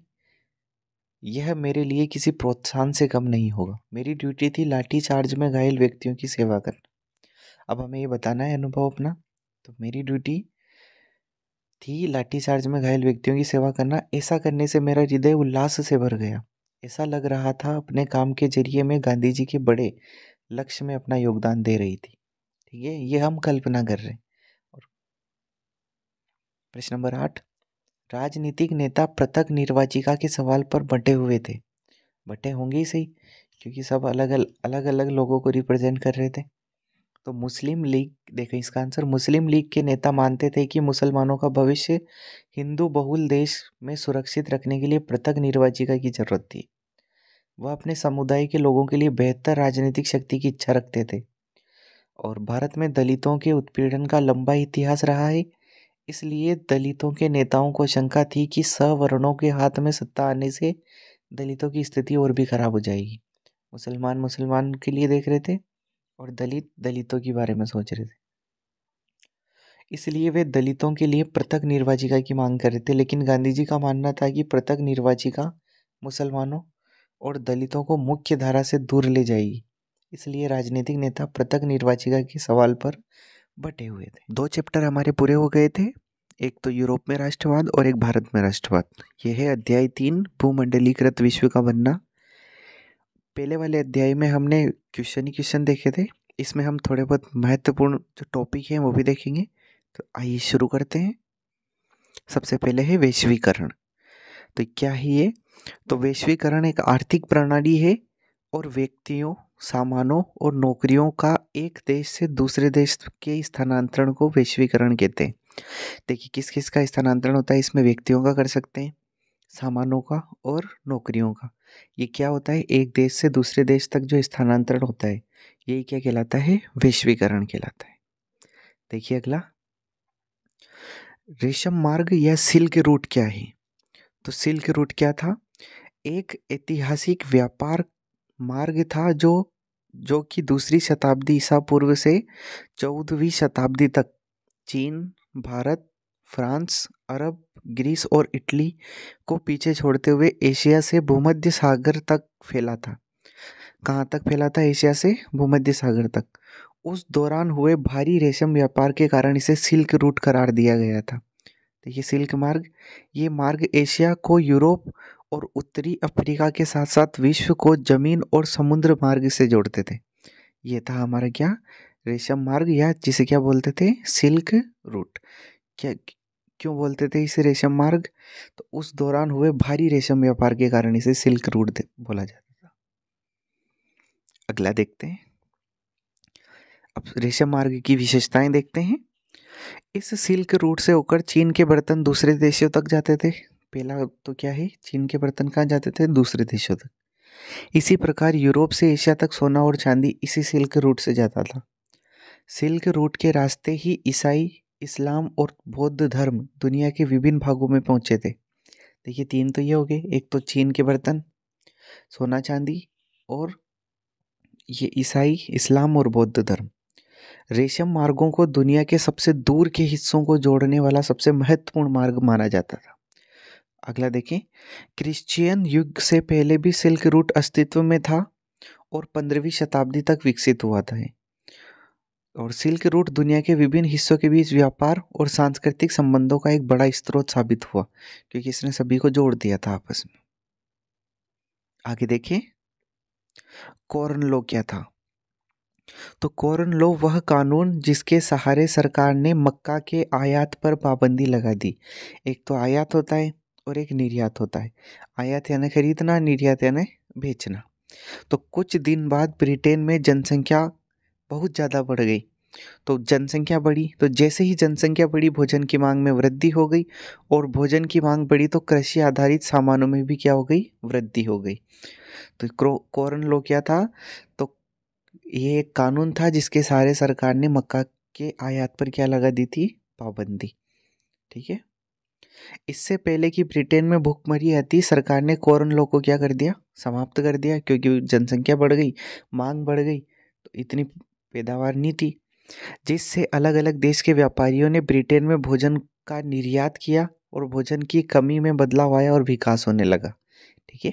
यह मेरे लिए किसी प्रोत्साहन से कम नहीं होगा। मेरी ड्यूटी थी लाठी चार्ज में घायल व्यक्तियों की सेवा करना। अब हमें ये बताना है अनुभव अपना। तो मेरी ड्यूटी थी लाठीचार्ज में घायल व्यक्तियों की सेवा करना। ऐसा करने से मेरा हृदय उल्लास से भर गया। ऐसा लग रहा था अपने काम के जरिए मैं गांधी जी के बड़े लक्ष्य में अपना योगदान दे रही थी। ठीक है, ये हम कल्पना कर रहे हैं। और प्रश्न नंबर 8, राजनीतिक नेता पृथक निर्वाचिका के सवाल पर बंटे हुए थे। बंटे होंगे ही सही, क्योंकि सब अलग अलग लोगों को रिप्रेजेंट कर रहे थे। तो मुस्लिम लीग, देखो इसका आंसर, मुस्लिम लीग के नेता मानते थे कि मुसलमानों का भविष्य हिंदू बहुल देश में सुरक्षित रखने के लिए पृथक निर्वाचिका की जरूरत थी। वह अपने समुदाय के लोगों के लिए बेहतर राजनीतिक शक्ति की इच्छा रखते थे। और भारत में दलितों के उत्पीड़न का लंबा इतिहास रहा है, इसलिए दलितों के नेताओं को शंका थी कि सवर्णों के हाथ में सत्ता आने से दलितों की स्थिति और भी खराब हो जाएगी। मुसलमान के लिए देख रहे थे और दलित दलितों के बारे में सोच रहे थे, इसलिए वे दलितों के लिए पृथक निर्वाचिका की मांग कर रहे थे। लेकिन गांधी जी का मानना था कि पृथक निर्वाचिका मुसलमानों और दलितों को मुख्य धारा से दूर ले जाएगी, इसलिए राजनीतिक नेता पृथक निर्वाचिका के सवाल पर बटे हुए थे। 2 चैप्टर हमारे पूरे हो गए थे, एक तो यूरोप में राष्ट्रवाद और एक भारत में राष्ट्रवाद। यह है अध्याय 3, भूमंडलीकृत विश्व का बनना। पहले वाले अध्याय में हमने क्वेश्चन देखे थे, इसमें हम थोड़े बहुत महत्वपूर्ण जो टॉपिक हैं वो भी देखेंगे। तो आइए शुरू करते हैं। सबसे पहले है वैश्वीकरण। तो क्या है ये? तो वैश्वीकरण एक आर्थिक प्रणाली है और व्यक्तियों, सामानों और नौकरियों का एक देश से दूसरे देश के स्थानांतरण को वैश्वीकरण कहते हैं। देखिए किस किस का स्थानांतरण होता है इसमें, व्यक्तियों का कर सकते हैं, सामानों का और नौकरियों का। ये क्या होता है, एक देश से दूसरे देश तक जो स्थानांतरण होता है यही क्या कहलाता है, वैश्वीकरण कहलाता है। देखिए अगला, रेशम मार्ग या सिल्क रूट क्या है? तो सिल्क रूट क्या था? एक ऐतिहासिक व्यापार मार्ग था जो कि दूसरी शताब्दी ईसा पूर्व से 14वीं शताब्दी तक चीन, भारत, फ्रांस, अरब, ग्रीस और इटली को पीछे छोड़ते हुए एशिया से भूमध्य सागर तक फैला था। कहाँ तक फैला था? एशिया से भूमध्य सागर तक। उस दौरान हुए भारी रेशम व्यापार के कारण इसे सिल्क रूट करार दिया गया था। देखिए सिल्क मार्ग, ये मार्ग एशिया को यूरोप और उत्तरी अफ्रीका के साथ साथ विश्व को जमीन और समुद्र मार्ग से जोड़ते थे। ये था हमारा क्या, रेशम मार्ग, या जिसे क्या बोलते थे, सिल्क रूट। क्या क्यों बोलते थे इसे रेशम मार्ग? तो उस दौरान हुए भारी रेशम व्यापार के कारण इसे सिल्क रूट बोला जाता था। अगला देखते हैं, अब रेशम मार्ग की विशेषताएं देखते हैं। इस सिल्क रूट से होकर चीन के बर्तन दूसरे देशों तक जाते थे। पहला तो क्या है, चीन के बर्तन कहाँ जाते थे, दूसरे देशों तक। इसी प्रकार यूरोप से एशिया तक सोना और चांदी इसी सिल्क रूट से जाता था। सिल्क रूट के रास्ते ही ईसाई, इस्लाम और बौद्ध धर्म दुनिया के विभिन्न भागों में पहुंचे थे। देखिए, तीन तो ये हो गए, एक तो चीन के बर्तन, सोना चांदी, और ये ईसाई, इस्लाम और बौद्ध धर्म। रेशम मार्गों को दुनिया के सबसे दूर के हिस्सों को जोड़ने वाला सबसे महत्वपूर्ण मार्ग माना जाता था। अगला देखें, क्रिश्चियन युग से पहले भी सिल्क रूट अस्तित्व में था और 15वीं शताब्दी तक विकसित हुआ था। और सिल्क रूट दुनिया के विभिन्न हिस्सों के बीच व्यापार और सांस्कृतिक संबंधों का एक बड़ा स्रोत साबित हुआ, क्योंकि इसने सभी को जोड़ दिया था आपस में। आगे देखिए, कॉर्न लॉ क्या था। तो कॉर्न लॉ वह कानून जिसके सहारे सरकार ने मक्का के आयात पर पाबंदी लगा दी। एक तो आयात होता है और एक निर्यात होता है। आयात यानी खरीदना, निर्यात यानी बेचना। तो कुछ दिन बाद ब्रिटेन में जनसंख्या बहुत ज़्यादा बढ़ गई। तो जनसंख्या बढ़ी, तो जैसे ही जनसंख्या बढ़ी भोजन की मांग में वृद्धि हो गई, और भोजन की मांग बढ़ी तो कृषि आधारित सामानों में भी क्या हो गई, वृद्धि हो गई। तो कॉर्न लॉ क्या था, तो ये एक कानून था जिसके सहारे सरकार ने मक्का के आयात पर क्या लगा दी थी, पाबंदी। ठीक है। इससे पहले कि ब्रिटेन में भूखमरी आती, सरकार ने कॉर्न लॉ को क्या कर दिया, समाप्त कर दिया, क्योंकि जनसंख्या बढ़ गई, मांग बढ़ गई, तो इतनी पैदावार नहीं थी, जिससे अलग अलग देश के व्यापारियों ने ब्रिटेन में भोजन का निर्यात किया और भोजन की कमी में बदलाव आया और विकास होने लगा। ठीक है।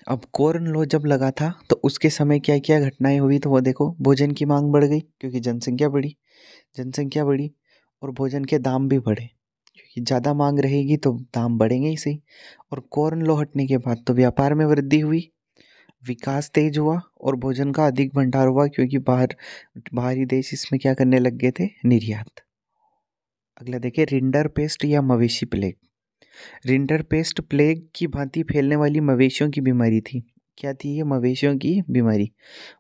अब कॉर्न लॉ जब लगा था तो उसके समय क्या क्या घटनाएं हुई, तो वो देखो, भोजन की मांग बढ़ गई क्योंकि जनसंख्या बढ़ी और भोजन के दाम भी बढ़े, क्योंकि ज़्यादा मांग रहेगी तो दाम बढ़ेंगे ही सही। और कॉर्न लॉ हटने के बाद तो व्यापार में वृद्धि हुई, विकास तेज हुआ और भोजन का अधिक भंडार हुआ, क्योंकि बाहरी देश इसमें क्या करने लग गए थे, निर्यात। अगला देखिए, रिंडर पेस्ट या मवेशी प्लेग। रिंडर पेस्ट प्लेग की भांति फैलने वाली मवेशियों की बीमारी थी। क्या थी ये, मवेशियों की बीमारी।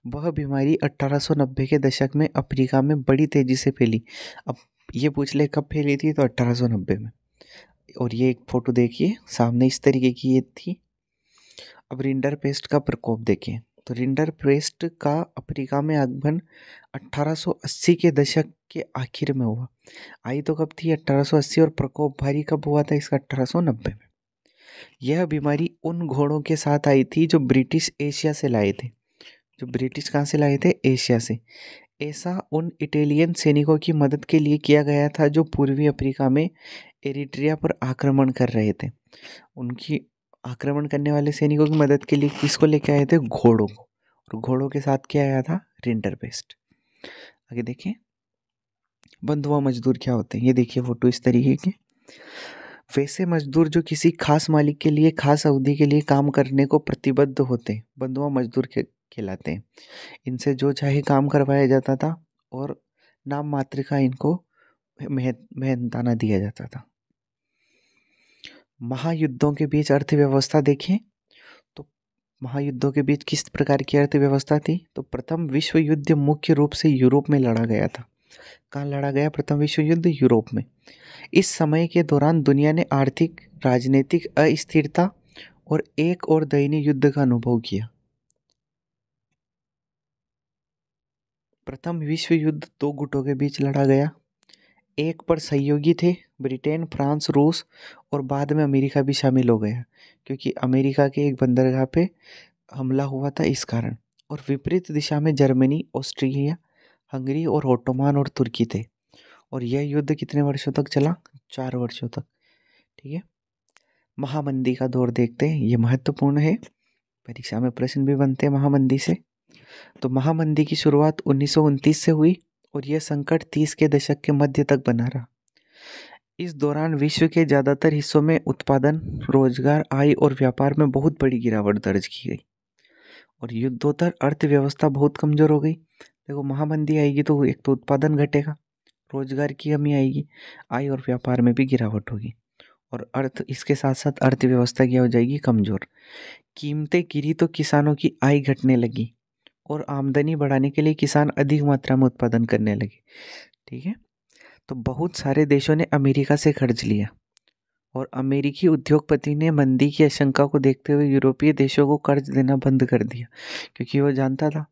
वह बीमारी 1890 के दशक में अफ्रीका में बड़ी तेजी से फैली। अब ये पूछ ले कब फैली थी, तो 1890 में। और ये एक फोटो देखिए सामने, इस तरीके की ये थी। अब रिंडर पेस्ट का प्रकोप देखें, तो रिंडर पेस्ट का अफ्रीका में आगमन 1880 के दशक के आखिर में हुआ। आई तो कब थी, 1880, और प्रकोप भारी कब हुआ था इसका, 1890 में। यह बीमारी उन घोड़ों के साथ आई थी जो ब्रिटिश एशिया से लाए थे। जो ब्रिटिश कहाँ से लाए थे, एशिया से। ऐसा उन इटालियन सैनिकों की मदद के लिए किया गया था जो पूर्वी अफ्रीका में एरिट्रिया पर आक्रमण कर रहे थे। उनकी आक्रमण करने वाले सैनिकों की मदद के लिए किसको लेके आए थे, घोड़ों को। और घोड़ों के साथ क्या आया था, रिंडर पेस्ट। आगे देखें, बंधुआ मजदूर क्या होते हैं, ये देखिए फोटो इस तरीके की। वैसे मजदूर जो किसी खास मालिक के लिए खास अवधि के लिए काम करने को प्रतिबद्ध होते हैं, बंधुआ मजदूर कहलाते हैं। इनसे जो चाहे काम करवाया जाता था और नाम मात्र का इनको मेहनताना दिया जाता था। महायुद्धों के बीच अर्थव्यवस्था देखें, तो महायुद्धों के बीच किस प्रकार की अर्थव्यवस्था थी, तो प्रथम विश्व युद्ध मुख्य रूप से यूरोप में लड़ा गया था। कहाँ लड़ा गया प्रथम विश्व युद्ध, यूरोप में। इस समय के दौरान दुनिया ने आर्थिक, राजनीतिक अस्थिरता और एक और दयनीय युद्ध का अनुभव किया। प्रथम विश्व युद्ध दो गुटों के बीच लड़ा गया। एक पर सहयोगी थे ब्रिटेन, फ्रांस, रूस, और बाद में अमेरिका भी शामिल हो गया, क्योंकि अमेरिका के एक बंदरगाह पे हमला हुआ था इस कारण। और विपरीत दिशा में जर्मनी, ऑस्ट्रिया, हंगरी और ओटोमान और तुर्की थे। और यह युद्ध कितने वर्षों तक चला, 4 वर्षों तक। ठीक है। महामंदी का दौर देखते हैं, ये महत्वपूर्ण है, परीक्षा में प्रश्न भी बनते हैं महामंदी से। तो महामंदी की शुरुआत 1929 से हुई और यह संकट 30 के दशक के मध्य तक बना रहा। इस दौरान विश्व के ज़्यादातर हिस्सों में उत्पादन, रोजगार, आय और व्यापार में बहुत बड़ी गिरावट दर्ज की गई और युद्धोत्तर अर्थव्यवस्था बहुत कमज़ोर हो गई। देखो, महामंदी आएगी तो एक तो उत्पादन घटेगा, रोजगार की कमी आएगी, आय और व्यापार में भी गिरावट होगी, और इसके साथ साथ अर्थव्यवस्था क्या हो जाएगी, कमज़ोर। कीमतें गिरी तो किसानों की आय घटने लगी और आमदनी बढ़ाने के लिए किसान अधिक मात्रा में उत्पादन करने लगे। ठीक है, तो बहुत सारे देशों ने अमेरिका से कर्ज लिया और अमेरिकी उद्योगपति ने मंदी की आशंका को देखते हुए यूरोपीय देशों को कर्ज देना बंद कर दिया, क्योंकि वो जानता था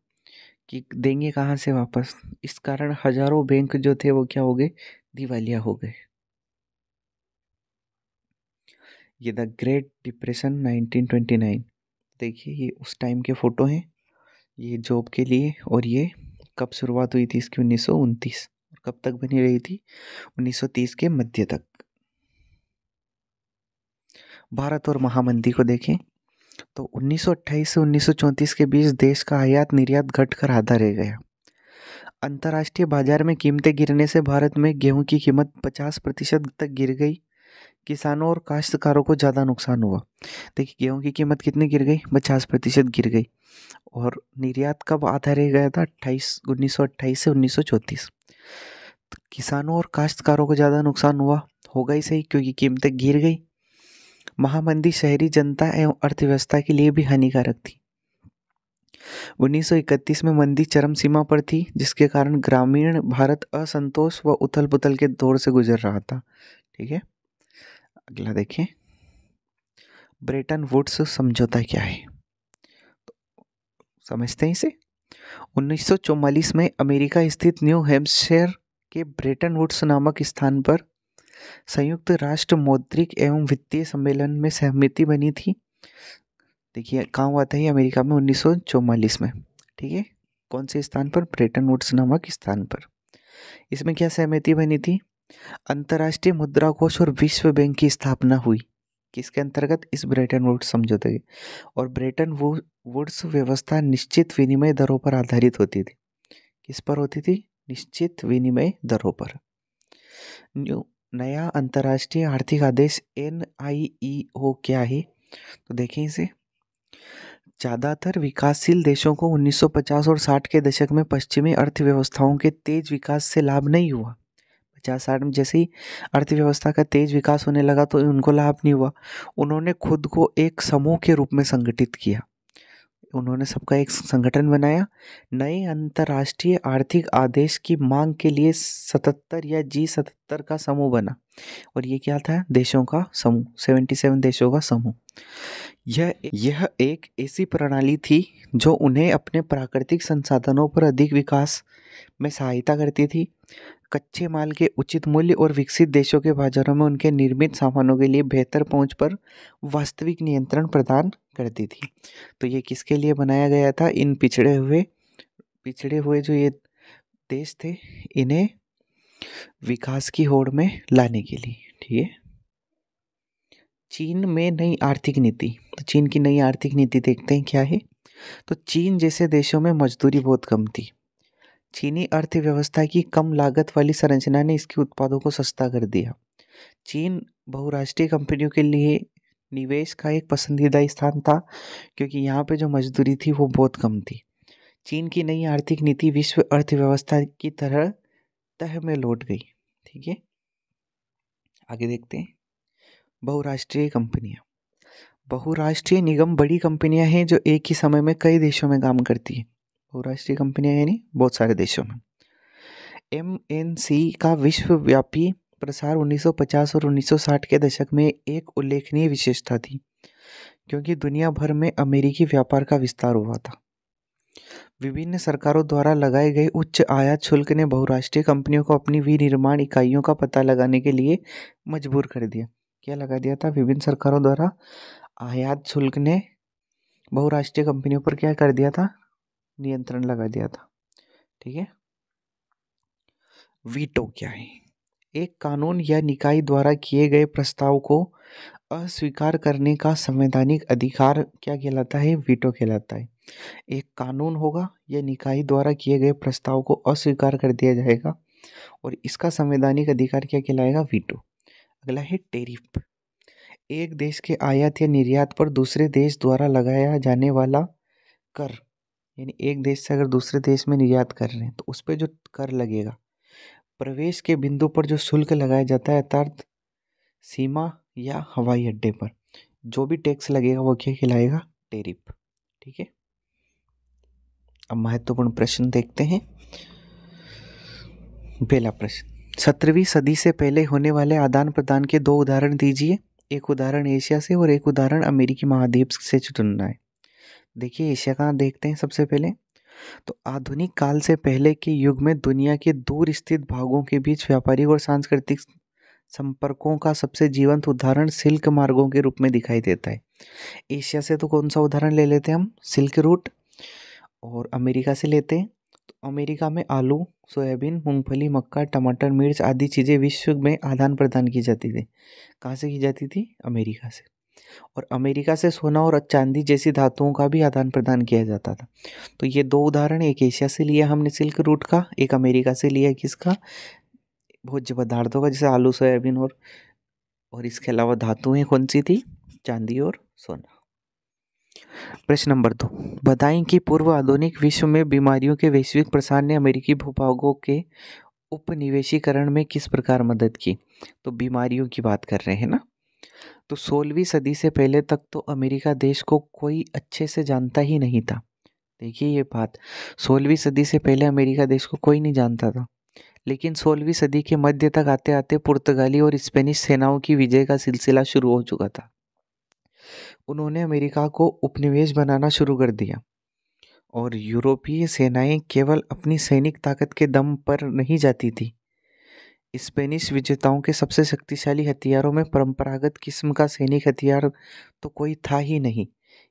कि देंगे कहाँ से वापस। इस कारण हजारों बैंक जो थे वो क्या हो गए, दिवालिया हो गए। ये द ग्रेट डिप्रेशन 1929, देखिए ये उस टाइम के फ़ोटो हैं, ये जॉब के लिए, और ये कब शुरुआत हुई थी इसकी, 1929, और कब तक बनी रही थी, 1930 के मध्य तक। भारत और महामंदी को देखें तो 1928 से 1934 के बीच देश का आयात निर्यात घटकर आधा रह गया। अंतर्राष्ट्रीय बाजार में कीमतें गिरने से भारत में गेहूं की कीमत 50% तक गिर गई। किसानों और काश्तकारों को ज़्यादा नुकसान हुआ। देखिए गेहूं की कीमत कितनी गिर गई, 50% गिर गई। और निर्यात कब आधा रह गया था, 1928 से 1934। तो किसानों और काश्तकारों को ज़्यादा नुकसान हुआ, होगा ही सही, क्योंकि कीमतें गिर गई। महामंदी शहरी जनता एवं अर्थव्यवस्था के लिए भी हानिकारक थी। 1931 में मंदी चरम सीमा पर थी, जिसके कारण ग्रामीण भारत असंतोष व उथल पुथल के दौर से गुजर रहा था। ठीक है, अगला देखें, ब्रेटन वुड्स समझौता क्या है, तो समझते हैं इसे। 1944 में अमेरिका स्थित न्यू हैम्पशायर के ब्रेटन वुड्स नामक स्थान पर संयुक्त राष्ट्र मौद्रिक एवं वित्तीय सम्मेलन में सहमति बनी थी। देखिए कहाँ हुआ था ये, अमेरिका में 1944 में। ठीक है, कौन से स्थान पर, ब्रेटन वुड्स नामक स्थान पर। इसमें क्या सहमति बनी थी, अंतर्राष्ट्रीय मुद्रा कोष और विश्व बैंक की स्थापना हुई। किसके अंतर्गत, इस ब्रेटन वुड्स समझौते के। और ब्रेटन वुड्स व्यवस्था निश्चित विनिमय दरों पर आधारित होती थी। किस पर होती थी, निश्चित विनिमय दरों पर। नया अंतर्राष्ट्रीय आर्थिक आदेश NIEO क्या है, तो देखें इसे। ज़्यादातर विकासशील देशों को 1950 और 60 के दशक में पश्चिमी अर्थव्यवस्थाओं के तेज विकास से लाभ नहीं हुआ। 50-60 में जैसे ही अर्थव्यवस्था का तेज विकास होने लगा तो उनको लाभ नहीं हुआ। उन्होंने खुद को एक समूह के रूप में संगठित किया, उन्होंने सबका एक संगठन बनाया। नए अंतर्राष्ट्रीय आर्थिक आदेश की मांग के लिए 77 या G77 का समूह बना, और ये क्या था, देशों का समूह, 77 देशों का समूह। यह एक ऐसी प्रणाली थी जो उन्हें अपने प्राकृतिक संसाधनों पर अधिक विकास में सहायता करती थी, कच्चे माल के उचित मूल्य और विकसित देशों के बाजारों में उनके निर्मित सामानों के लिए बेहतर पहुंच पर वास्तविक नियंत्रण प्रदान करती थी। तो ये किसके लिए बनाया गया था, इन पिछड़े हुए जो ये देश थे, इन्हें विकास की होड़ में लाने के लिए। ठीक है, चीन में नई आर्थिक नीति, तो चीन की नई आर्थिक नीति देखते हैं क्या है। तो चीन जैसे देशों में मजदूरी बहुत कम थी। चीनी अर्थव्यवस्था की कम लागत वाली संरचना ने इसके उत्पादों को सस्ता कर दिया। चीन बहुराष्ट्रीय कंपनियों के लिए निवेश का एक पसंदीदा स्थान था, क्योंकि यहाँ पे जो मजदूरी थी वो बहुत कम थी। चीन की नई आर्थिक नीति विश्व अर्थव्यवस्था की तरह तह में लौट गई। ठीक है, आगे देखते हैं, बहुराष्ट्रीय कंपनियां। बहुराष्ट्रीय निगम बड़ी कंपनियां हैं जो एक ही समय में कई देशों में काम करती हैं। बहुराष्ट्रीय कंपनियां यानी बहुत सारे देशों में। MNC का विश्वव्यापी प्रसार 1950 और 1960 के दशक में एक उल्लेखनीय विशेषता थी, क्योंकि दुनिया भर में अमेरिकी व्यापार का विस्तार हुआ था। विभिन्न सरकारों द्वारा लगाए गए उच्च आयात शुल्क ने बहुराष्ट्रीय कंपनियों को अपनी विनिर्माण इकाइयों का पता लगाने के लिए मजबूर कर दिया। क्या लगा दिया था, विभिन्न सरकारों द्वारा आयात शुल्क ने बहुराष्ट्रीय कंपनियों पर क्या कर दिया था, नियंत्रण लगा दिया था। ठीक है, वीटो क्या है, एक कानून या निकाय द्वारा किए गए प्रस्ताव को अस्वीकार करने का संवैधानिक अधिकार क्या कहलाता है, वीटो कहलाता है। एक कानून होगा या निकाय द्वारा किए गए प्रस्ताव को अस्वीकार कर दिया जाएगा, और इसका संवैधानिक अधिकार क्या कहलाएगा, वीटो। अगला है टेरिफ, एक देश के आयात या निर्यात पर दूसरे देश द्वारा लगाया जाने वाला कर, यानी एक देश से अगर दूसरे देश में निर्यात कर रहे हैं तो उस पर जो कर लगेगा, प्रवेश के बिंदु पर जो शुल्क लगाया जाता है, अर्थात सीमा या हवाई अड्डे पर जो भी टैक्स लगेगा वो क्या कहलाएगा, टेरिफ। ठीक है, अब महत्वपूर्ण प्रश्न देखते हैं। पहला प्रश्न, 17वीं सदी से पहले होने वाले आदान प्रदान के 2 उदाहरण दीजिए। एक उदाहरण एशिया से और एक उदाहरण अमेरिकी महाद्वीप से चुनना है। देखिए एशिया का देखते हैं सबसे पहले। तो आधुनिक काल से पहले के युग में दुनिया के दूर स्थित भागों के बीच व्यापारिक और सांस्कृतिक संपर्कों का सबसे जीवंत उदाहरण सिल्क मार्गों के रूप में दिखाई देता है। एशिया से तो कौन सा उदाहरण ले लेते हैं हम, सिल्क रूट। और अमेरिका से लेते हैं तो अमेरिका में आलू, सोयाबीन, मूंगफली, मक्का, टमाटर, मिर्च आदि चीज़ें विश्व में आदान प्रदान की जाती थी। कहाँ से की जाती थी? अमेरिका से। और अमेरिका से सोना और चांदी जैसी धातुओं का भी आदान प्रदान किया जाता था। तो ये 2 उदाहरण, एक एशिया से लिया हमने सिल्क रूट का, एक अमेरिका से लिया किसका? भोज्य पदार्थों का, जैसे आलू, सोयाबीन और इसके अलावा धातुएं कौन सी थी? चांदी और सोना। प्रश्न नंबर 2, बताएं कि पूर्व आधुनिक विश्व में बीमारियों के वैश्विक प्रसार ने अमेरिकी भूभागों के उपनिवेशीकरण में किस प्रकार मदद की? तो बीमारियों की बात कर रहे हैं ना। तो 16वीं सदी से पहले तक तो अमेरिका देश को कोई अच्छे से जानता ही नहीं था। देखिए ये बात, 16वीं सदी से पहले अमेरिका देश को कोई नहीं जानता था। लेकिन 16वीं सदी के मध्य तक आते आते पुर्तगाली और स्पेनिश सेनाओं की विजय का सिलसिला शुरू हो चुका था। उन्होंने अमेरिका को उपनिवेश बनाना शुरू कर दिया और यूरोपीय सेनाएं केवल अपनी सैनिक ताकत के दम पर नहीं जाती थी। स्पेनिश विजेताओं के सबसे शक्तिशाली हथियारों में परंपरागत किस्म का सैनिक हथियार तो कोई था ही नहीं।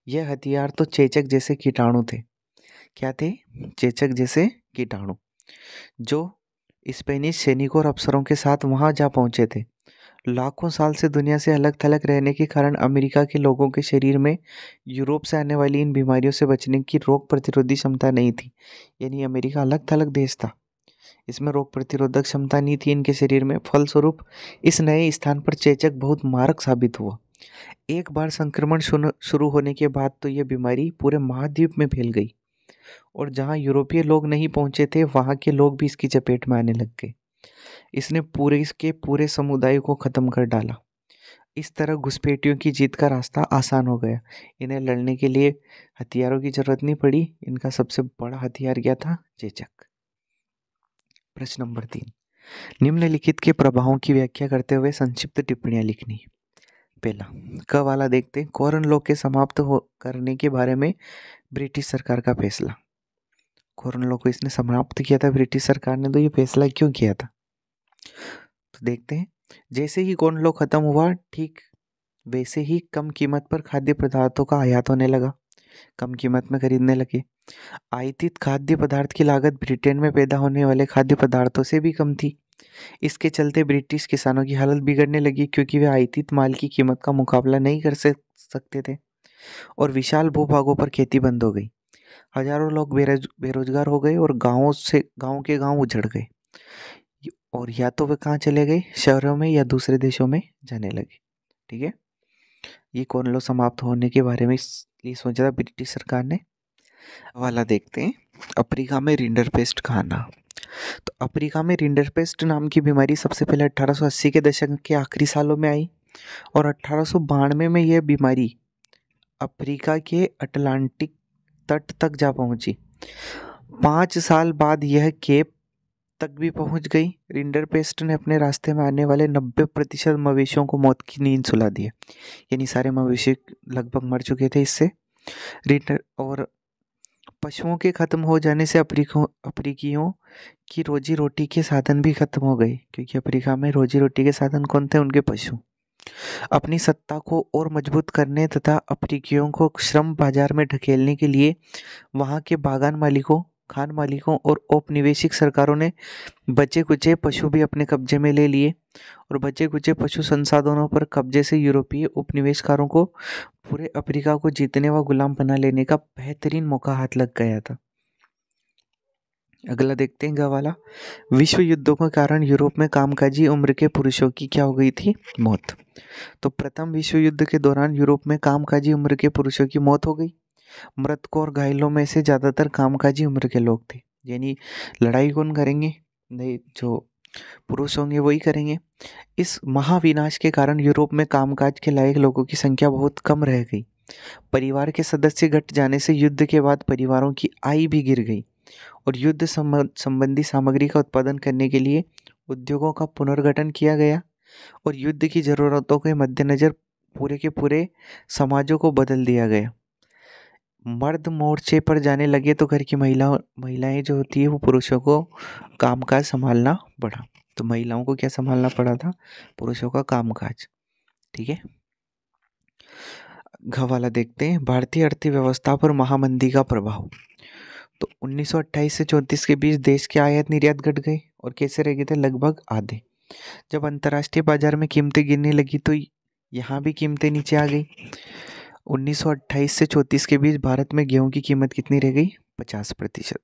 यह हथियार तो चेचक जैसे कीटाणु थे। क्या थे? चेचक जैसे कीटाणु, जो स्पेनिश सैनिकों और अफसरों के साथ वहां जा पहुंचे थे। लाखों साल से दुनिया से अलग थलग रहने के कारण अमेरिका के लोगों के शरीर में यूरोप से आने वाली इन बीमारियों से बचने की रोग प्रतिरोधी क्षमता नहीं थी। यानी अमेरिका अलग थलग देश था, इसमें रोग प्रतिरोधक क्षमता नहीं थी इनके शरीर में। फलस्वरूप इस नए स्थान पर चेचक बहुत मारक साबित हुआ। एक बार संक्रमण शुरू होने के बाद तो यह बीमारी पूरे महाद्वीप में फैल गई और जहां यूरोपीय लोग नहीं पहुंचे थे वहां के लोग भी इसकी चपेट में आने लग गए। इसने पूरे समुदाय को खत्म कर डाला। इस तरह घुसपैठियों की जीत का रास्ता आसान हो गया। इन्हें लड़ने के लिए हथियारों की जरूरत नहीं पड़ी। इनका सबसे बड़ा हथियार क्या था? चेचक। प्रश्न नंबर 3, निम्नलिखित के प्रभावों की व्याख्या करते हुए संक्षिप्त टिप्पणियां लिखनी। पहला, क वाला देखते हैं, कॉरन लॉ के समाप्त करने के बारे में ब्रिटिश सरकार का फैसला। कॉरन लॉ को इसने समाप्त किया था ब्रिटिश सरकार ने, तो ये फैसला क्यों किया था? तो देखते हैं। जैसे ही कॉरन लॉ खत्म हुआ, ठीक वैसे ही कम कीमत पर खाद्य पदार्थों का आयात होने लगा, कम कीमत में खरीदने लगे। आयातित खाद्य पदार्थ की लागत ब्रिटेन में पैदा होने वाले खाद्य पदार्थों से भी कम थी। इसके चलते ब्रिटिश किसानों की हालत बिगड़ने लगी, क्योंकि वे आयातित माल की कीमत का मुकाबला नहीं कर सकते थे और विशाल भूभागों पर खेती बंद हो गई। हजारों लोग बेरोजगार हो गए और गाँव के गाँव उजड़ गए और या तो वे कहाँ चले गए? शहरों में या दूसरे देशों में जाने लगे। ठीक है, ये कॉरन लॉ समाप्त होने के बारे में ये सोचा था ब्रिटिश सरकार ने। वाला देखते हैं, अफ्रीका में रिंडरपेस्ट का आना। तो अफ्रीका में रिंडरपेस्ट नाम की बीमारी सबसे पहले 1880 के दशक के आखिरी सालों में आई और 1892 में यह बीमारी अफ्रीका के अटलांटिक तट तक जा पहुंची। 5 साल बाद यह केप तक भी पहुंच गई। रिंडरपेस्ट ने अपने रास्ते में आने वाले 90% मवेशियों को मौत की नींद सुला दिया। यानी सारे मवेशी लगभग मर चुके थे इससे। और पशुओं के खत्म हो जाने से अफ्रीकियों की रोजी रोटी के साधन भी खत्म हो गए, क्योंकि अफ्रीका में रोजी रोटी के साधन कौन थे? उनके पशु। अपनी सत्ता को और मजबूत करने तथा अफ्रीकियों को श्रम बाजार में ढकेलने के लिए वहां के बागान मालिकों, खान मालिकों और औपनिवेशिक सरकारों ने बचे कुचे पशु भी अपने कब्जे में ले लिए और बचे कुचे पशु संसाधनों पर कब्जे से यूरोपीय उपनिवेशकारों को पूरे अफ्रीका को जीतने व गुलाम बना लेने का बेहतरीन मौका हाथ लग गया था। अगला देखते हैं ग वाला, विश्व युद्धों के कारण यूरोप में कामकाजी उम्र के पुरुषों की क्या हो गई थी? मौत। तो प्रथम विश्व युद्ध के दौरान यूरोप में कामकाजी उम्र के पुरुषों की मौत हो गई। मृतकों और घायलों में से ज्यादातर कामकाजी उम्र के लोग थे। यानी लड़ाई कौन करेंगे? नहीं, जो पुरुष होंगे वही करेंगे। इस महाविनाश के कारण यूरोप में कामकाज के लायक लोगों की संख्या बहुत कम रह गई। परिवार के सदस्य घट जाने से युद्ध के बाद परिवारों की आय भी गिर गई और युद्ध संबंधी सामग्री का उत्पादन करने के लिए उद्योगों का पुनर्गठन किया गया और युद्ध की ज़रूरतों के मद्देनज़र पूरे के पूरे समाजों को बदल दिया गया। मर्द मोर्चे पर जाने लगे तो घर की महिलाएं जो होती है वो पुरुषों को कामकाज संभालना पड़ा। तो महिलाओं को क्या संभालना पड़ा था? पुरुषों का कामकाज। ठीक है, घ वाला देखते हैं, भारतीय अर्थव्यवस्था पर महामंदी का प्रभाव। तो 1928 से 34 के बीच देश के आयात निर्यात घट गए और कैसे रह गए थे? लगभग आधे। जब अंतर्राष्ट्रीय बाजार में कीमतें गिरने लगी तो यहाँ भी कीमतें नीचे आ गई। 1928 से 34 के बीच भारत में गेहूं की कीमत कितनी रह गई? 50%।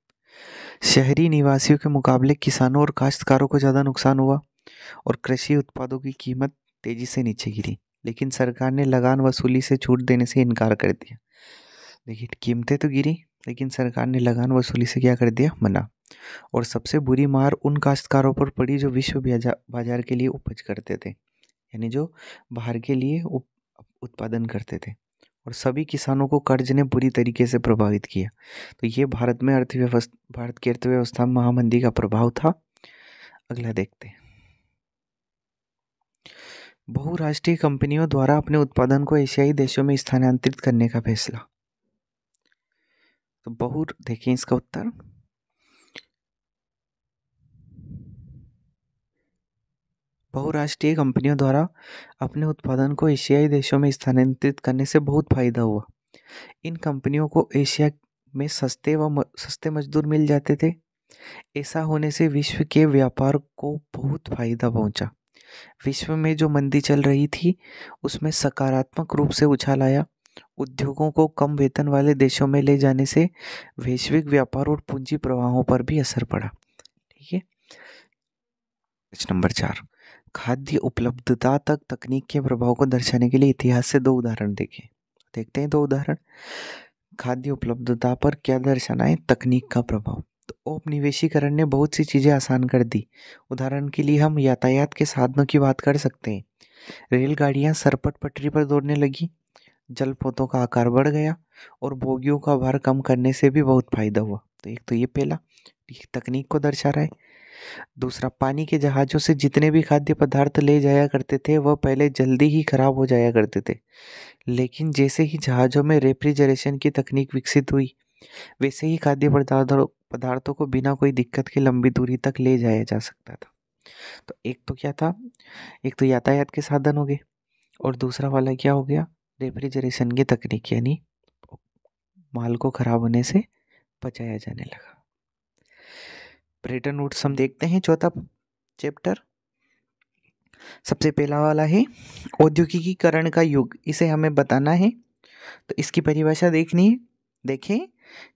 शहरी निवासियों के मुकाबले किसानों और काश्तकारों को ज़्यादा नुकसान हुआ और कृषि उत्पादों की कीमत तेजी से नीचे गिरी, लेकिन सरकार ने लगान वसूली से छूट देने से इनकार कर दिया। देखिए, कीमतें तो गिरी लेकिन सरकार ने लगान वसूली से क्या कर दिया? मना। और सबसे बुरी मार उन काश्तकारों पर पड़ी जो विश्व बाजार के लिए उपज करते थे, यानी जो बाहर के लिए उत्पादन करते थे। और सभी किसानों को कर्ज ने बुरी तरीके से प्रभावित किया। तो ये भारत की अर्थव्यवस्था में महामंदी का प्रभाव था। अगला देखते हैं, बहुराष्ट्रीय कंपनियों द्वारा अपने उत्पादन को एशियाई देशों में स्थानांतरित करने का फैसला। तो देखिए इसका उत्तर, बहुराष्ट्रीय कंपनियों द्वारा अपने उत्पादन को एशियाई देशों में स्थानांतरित करने से बहुत फायदा हुआ। इन कंपनियों को एशिया में सस्ते मजदूर मिल जाते थे। ऐसा होने से विश्व के व्यापार को बहुत फायदा पहुंचा। विश्व में जो मंदी चल रही थी उसमें सकारात्मक रूप से उछाल आया। उद्योगों को कम वेतन वाले देशों में ले जाने से वैश्विक व्यापार और पूंजी प्रवाहों पर भी असर पड़ा। ठीक है, नंबर 4, खाद्य उपलब्धता तक तकनीक के प्रभाव को दर्शाने के लिए इतिहास से 2 उदाहरण देखें। देखते हैं 2 उदाहरण। खाद्य उपलब्धता पर क्या दर्शाना है? तकनीक का प्रभाव। तो औपनिवेशीकरण ने बहुत सी चीज़ें आसान कर दी। उदाहरण के लिए हम यातायात के साधनों की बात कर सकते हैं। रेलगाड़ियाँ सरपट पटरी पर दौड़ने लगी, जलपोतों का आकार बढ़ गया और बोगियों का भार कम करने से भी बहुत फायदा हुआ। तो एक तो ये पहला तकनीक को दर्शा रहा है। दूसरा, पानी के जहाज़ों से जितने भी खाद्य पदार्थ ले जाया करते थे वह पहले जल्दी ही खराब हो जाया करते थे, लेकिन जैसे ही जहाज़ों में रेफ्रिजरेशन की तकनीक विकसित हुई वैसे ही खाद्य पदार्थों को बिना कोई दिक्कत के लंबी दूरी तक ले जाया जा सकता था। तो एक तो क्या था? एक तो यातायात के साधन हो गए और दूसरा वाला क्या हो गया? रेफ्रिजरेशन की तकनीक, यानी माल को खराब होने से बचाया जाने लगा। ब्रेटन वुड्स हम देखते हैं, चौथा चैप्टर। सबसे पहला वाला है औद्योगिकीकरण का युग, इसे हमें बताना है। तो इसकी परिभाषा देखनी है। देखें,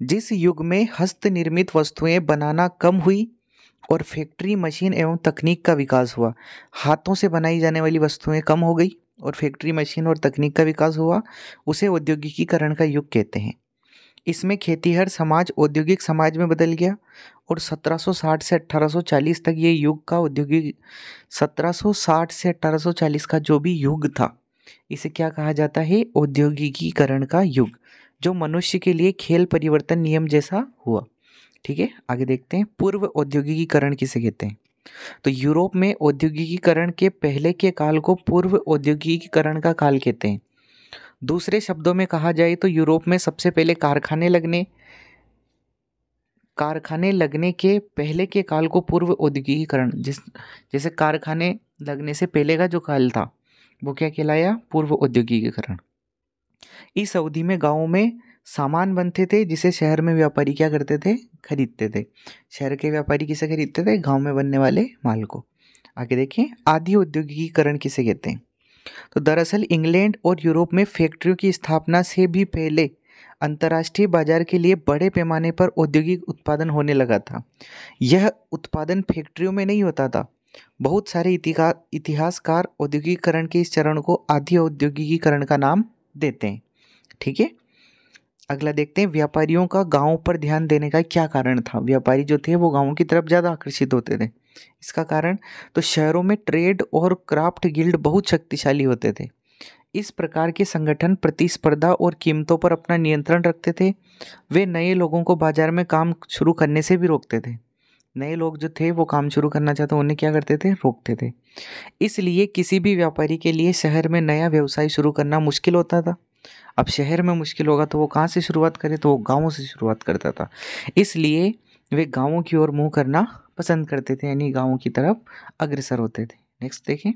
जिस युग में हस्त निर्मित वस्तुएं बनाना कम हुई और फैक्ट्री, मशीन एवं तकनीक का विकास हुआ। हाथों से बनाई जाने वाली वस्तुएं कम हो गई और फैक्ट्री, मशीन और तकनीक का विकास हुआ, उसे औद्योगिकीकरण का युग कहते हैं। इसमें खेतीहर समाज औद्योगिक समाज में बदल गया और 1760 से 1840 तक ये युग का 1760 से 1840 का जो भी युग था इसे क्या कहा जाता है? औद्योगिकीकरण का युग, जो मनुष्य के लिए खेल परिवर्तन नियम जैसा हुआ। ठीक है, आगे देखते हैं, पूर्व औद्योगिकीकरण किसे कहते हैं? तो यूरोप में औद्योगिकीकरण के पहले के काल को पूर्व औद्योगिकीकरण का काल कहते हैं। दूसरे शब्दों में कहा जाए तो यूरोप में सबसे पहले कारखाने लगने के पहले के काल को पूर्व औद्योगिकीकरण, जैसे कारखाने लगने से पहले का जो काल था वो क्या कहलाया? पूर्व औद्योगिकीकरण। इस अवधि में गाँवों में सामान बनते थे जिसे शहर में व्यापारी क्या करते थे? खरीदते थे। शहर के व्यापारी किसे खरीदते थे? गाँव में बनने वाले माल को। आगे देखें, आदि औद्योगिकीकरण किसे कहते हैं? तो दरअसल इंग्लैंड और यूरोप में फैक्ट्रियों की स्थापना से भी पहले अंतर्राष्ट्रीय बाजार के लिए बड़े पैमाने पर औद्योगिक उत्पादन होने लगा था। यह उत्पादन फैक्ट्रियों में नहीं होता था। बहुत सारे इतिहासकार औद्योगिकीकरण के इस चरण को आदि औद्योगिकीकरण का नाम देते हैं। ठीक है, अगला देखते हैं, व्यापारियों का गाँव पर ध्यान देने का क्या कारण था? व्यापारी जो थे वो गाँव की तरफ ज़्यादा आकर्षित होते थे। इसका कारण, तो शहरों में ट्रेड और क्राफ्ट गिल्ड बहुत शक्तिशाली होते थे। इस प्रकार के संगठन प्रतिस्पर्धा और कीमतों पर अपना नियंत्रण रखते थे। वे नए लोगों को बाजार में काम शुरू करने से भी रोकते थे। नए लोग जो थे वो काम शुरू करना चाहते उन्हें क्या करते थे, रोकते थे। इसलिए किसी भी व्यापारी के लिए शहर में नया व्यवसाय शुरू करना मुश्किल होता था। अब शहर में मुश्किल होगा तो वो कहाँ से शुरुआत करे, तो वो गाँवों से शुरुआत करता था। इसलिए वे गाँवों की ओर मुँह करना पसंद करते थे, यानी गाँवों की तरफ अग्रसर होते थे। नेक्स्ट देखें,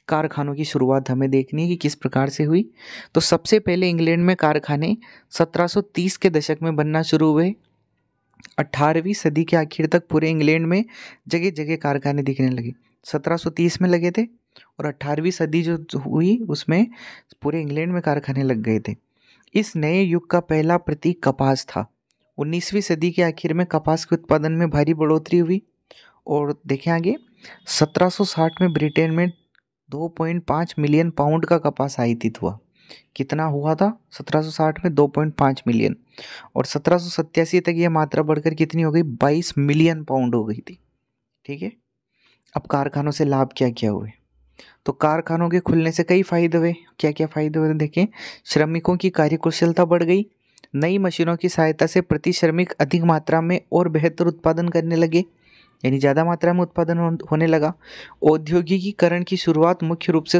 कारखानों की शुरुआत हमें देखनी है कि किस प्रकार से हुई। तो सबसे पहले इंग्लैंड में कारखाने 1730 के दशक में बनना शुरू हुए। 18वीं सदी के आखिर तक पूरे इंग्लैंड में जगह जगह कारखाने दिखने लगे। 1730 में लगे थे और 18वीं सदी जो हुई उसमें पूरे इंग्लैंड में कारखाने लग गए थे। इस नए युग का पहला प्रतीक कपास था। 19वीं सदी के आखिर में कपास के उत्पादन में भारी बढ़ोतरी हुई। और देखें आगे, 1760 में ब्रिटेन में 2.5 मिलियन पाउंड का कपास आयातित हुआ। कितना हुआ था 1760 में? 2.5 मिलियन। और 1787 तक यह मात्रा बढ़कर कितनी हो गई? 22 मिलियन पाउंड हो गई थी। ठीक है। अब कारखानों से लाभ क्या क्या हुए? तो कारखानों के खुलने से कई फायदे हुए। क्या क्या फायदे हुए देखें। श्रमिकों की कार्यकुशलता बढ़ गई। नई मशीनों की सहायता से प्रति श्रमिक अधिक मात्रा में और बेहतर उत्पादन करने लगे, यानी ज़्यादा मात्रा में उत्पादन होने लगा। औद्योगिकीकरण की शुरुआत मुख्य रूप से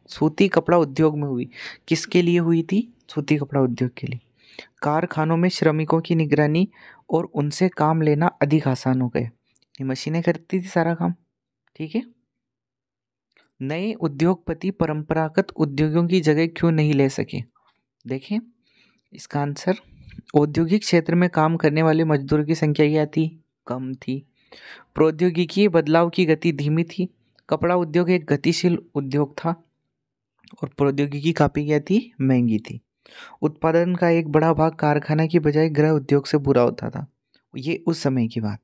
सूती कपड़ा उद्योग में हुई। किसके लिए हुई थी? सूती कपड़ा उद्योग के लिए। कारखानों में श्रमिकों की निगरानी और उनसे काम लेना अधिक आसान हो गया। ये मशीनें करती थी सारा काम। ठीक है। नए उद्योगपति परंपरागत उद्योगों की जगह क्यों नहीं ले सके? देखें इसका आंसर, औद्योगिक क्षेत्र में काम करने वाले मजदूरों की संख्या क्या थी? कम थी। प्रौद्योगिकी बदलाव की गति धीमी थी। कपड़ा उद्योग एक गतिशील उद्योग था और प्रौद्योगिकी काफ़ी क्या थी? महंगी थी। उत्पादन का एक बड़ा भाग कारखाना की बजाय गृह उद्योग से पूरा होता था। ये उस समय की बात।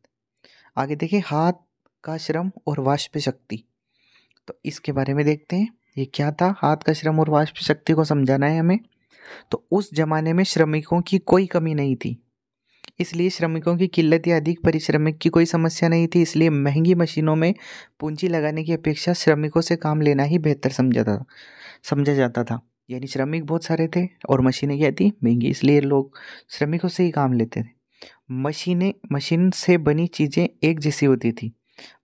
आगे देखें, हाथ का श्रम और वाष्प शक्ति। तो इसके बारे में देखते हैं, ये क्या था? हाथ का श्रम और वाष्प शक्ति को समझाना है हमें। तो उस जमाने में श्रमिकों की कोई कमी नहीं थी, इसलिए श्रमिकों की किल्लत या अधिक परिश्रमिक की कोई समस्या नहीं थी। इसलिए महंगी मशीनों में पूंजी लगाने की अपेक्षा श्रमिकों से काम लेना ही बेहतर समझा जाता था। यानी श्रमिक बहुत सारे थे और मशीनें क्या थी? महंगी, इसलिए लोग श्रमिकों से ही काम लेते थे। मशीन से बनी चीज़ें एक जैसी होती थी।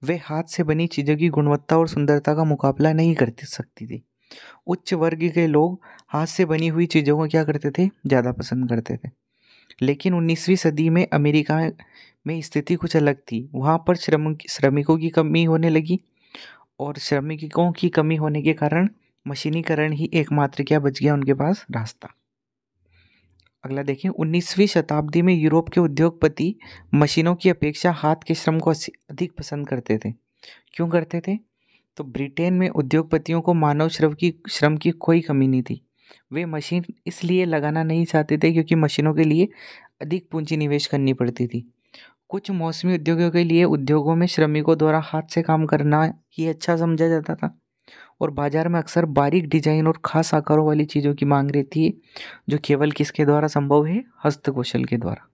वे हाथ से बनी चीज़ों की गुणवत्ता और सुंदरता का मुकाबला नहीं कर सकती थी। उच्च वर्ग के लोग हाथ से बनी हुई चीज़ों को क्या करते थे? ज़्यादा पसंद करते थे। लेकिन 19वीं सदी में अमेरिका में स्थिति कुछ अलग थी। वहाँ पर श्रमिकों की कमी होने लगी और श्रमिकों की कमी होने के कारण मशीनीकरण ही एकमात्र क्या बच गया उनके पास रास्ता। अगला देखें, 19वीं शताब्दी में यूरोप के उद्योगपति मशीनों की अपेक्षा हाथ के श्रम को अधिक पसंद करते थे। क्यों करते थे? तो ब्रिटेन में उद्योगपतियों को मानव श्रम की कोई कमी नहीं थी। वे मशीन इसलिए लगाना नहीं चाहते थे क्योंकि मशीनों के लिए अधिक पूंजी निवेश करनी पड़ती थी। कुछ मौसमी उद्योगों के लिए उद्योगों में श्रमिकों द्वारा हाथ से काम करना ही अच्छा समझा जाता था और बाजार में अक्सर बारीक डिजाइन और खास आकारों वाली चीज़ों की मांग रहती है, जो केवल किसके द्वारा संभव है? हस्तकौशल के द्वारा।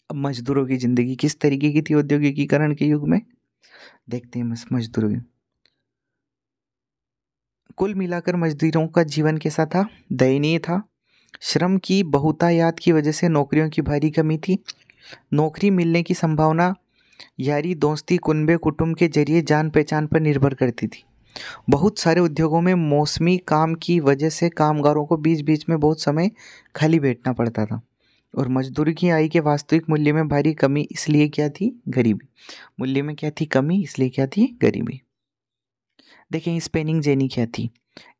अब मजदूरों की ज़िंदगी किस तरीके की थी औद्योगिकीकरण के युग में? देखते हैं मजदूरों की। कुल मिलाकर मजदूरों का जीवन कैसा था? दयनीय था। श्रम की बहुतायात की वजह से नौकरियों की भारी कमी थी। नौकरी मिलने की संभावना यारी दोस्ती कुनबे कुटुंब के जरिए जान पहचान पर निर्भर करती थी। बहुत सारे उद्योगों में मौसमी काम की वजह से कामगारों को बीच बीच में बहुत समय खाली बैठना पड़ता था और मजदूरी की आय के वास्तविक मूल्य में भारी कमी, इसलिए क्या थी? गरीबी। मूल्य में क्या थी? कमी, इसलिए क्या थी? गरीबी। देखें स्पेनिंग जेनी क्या थी?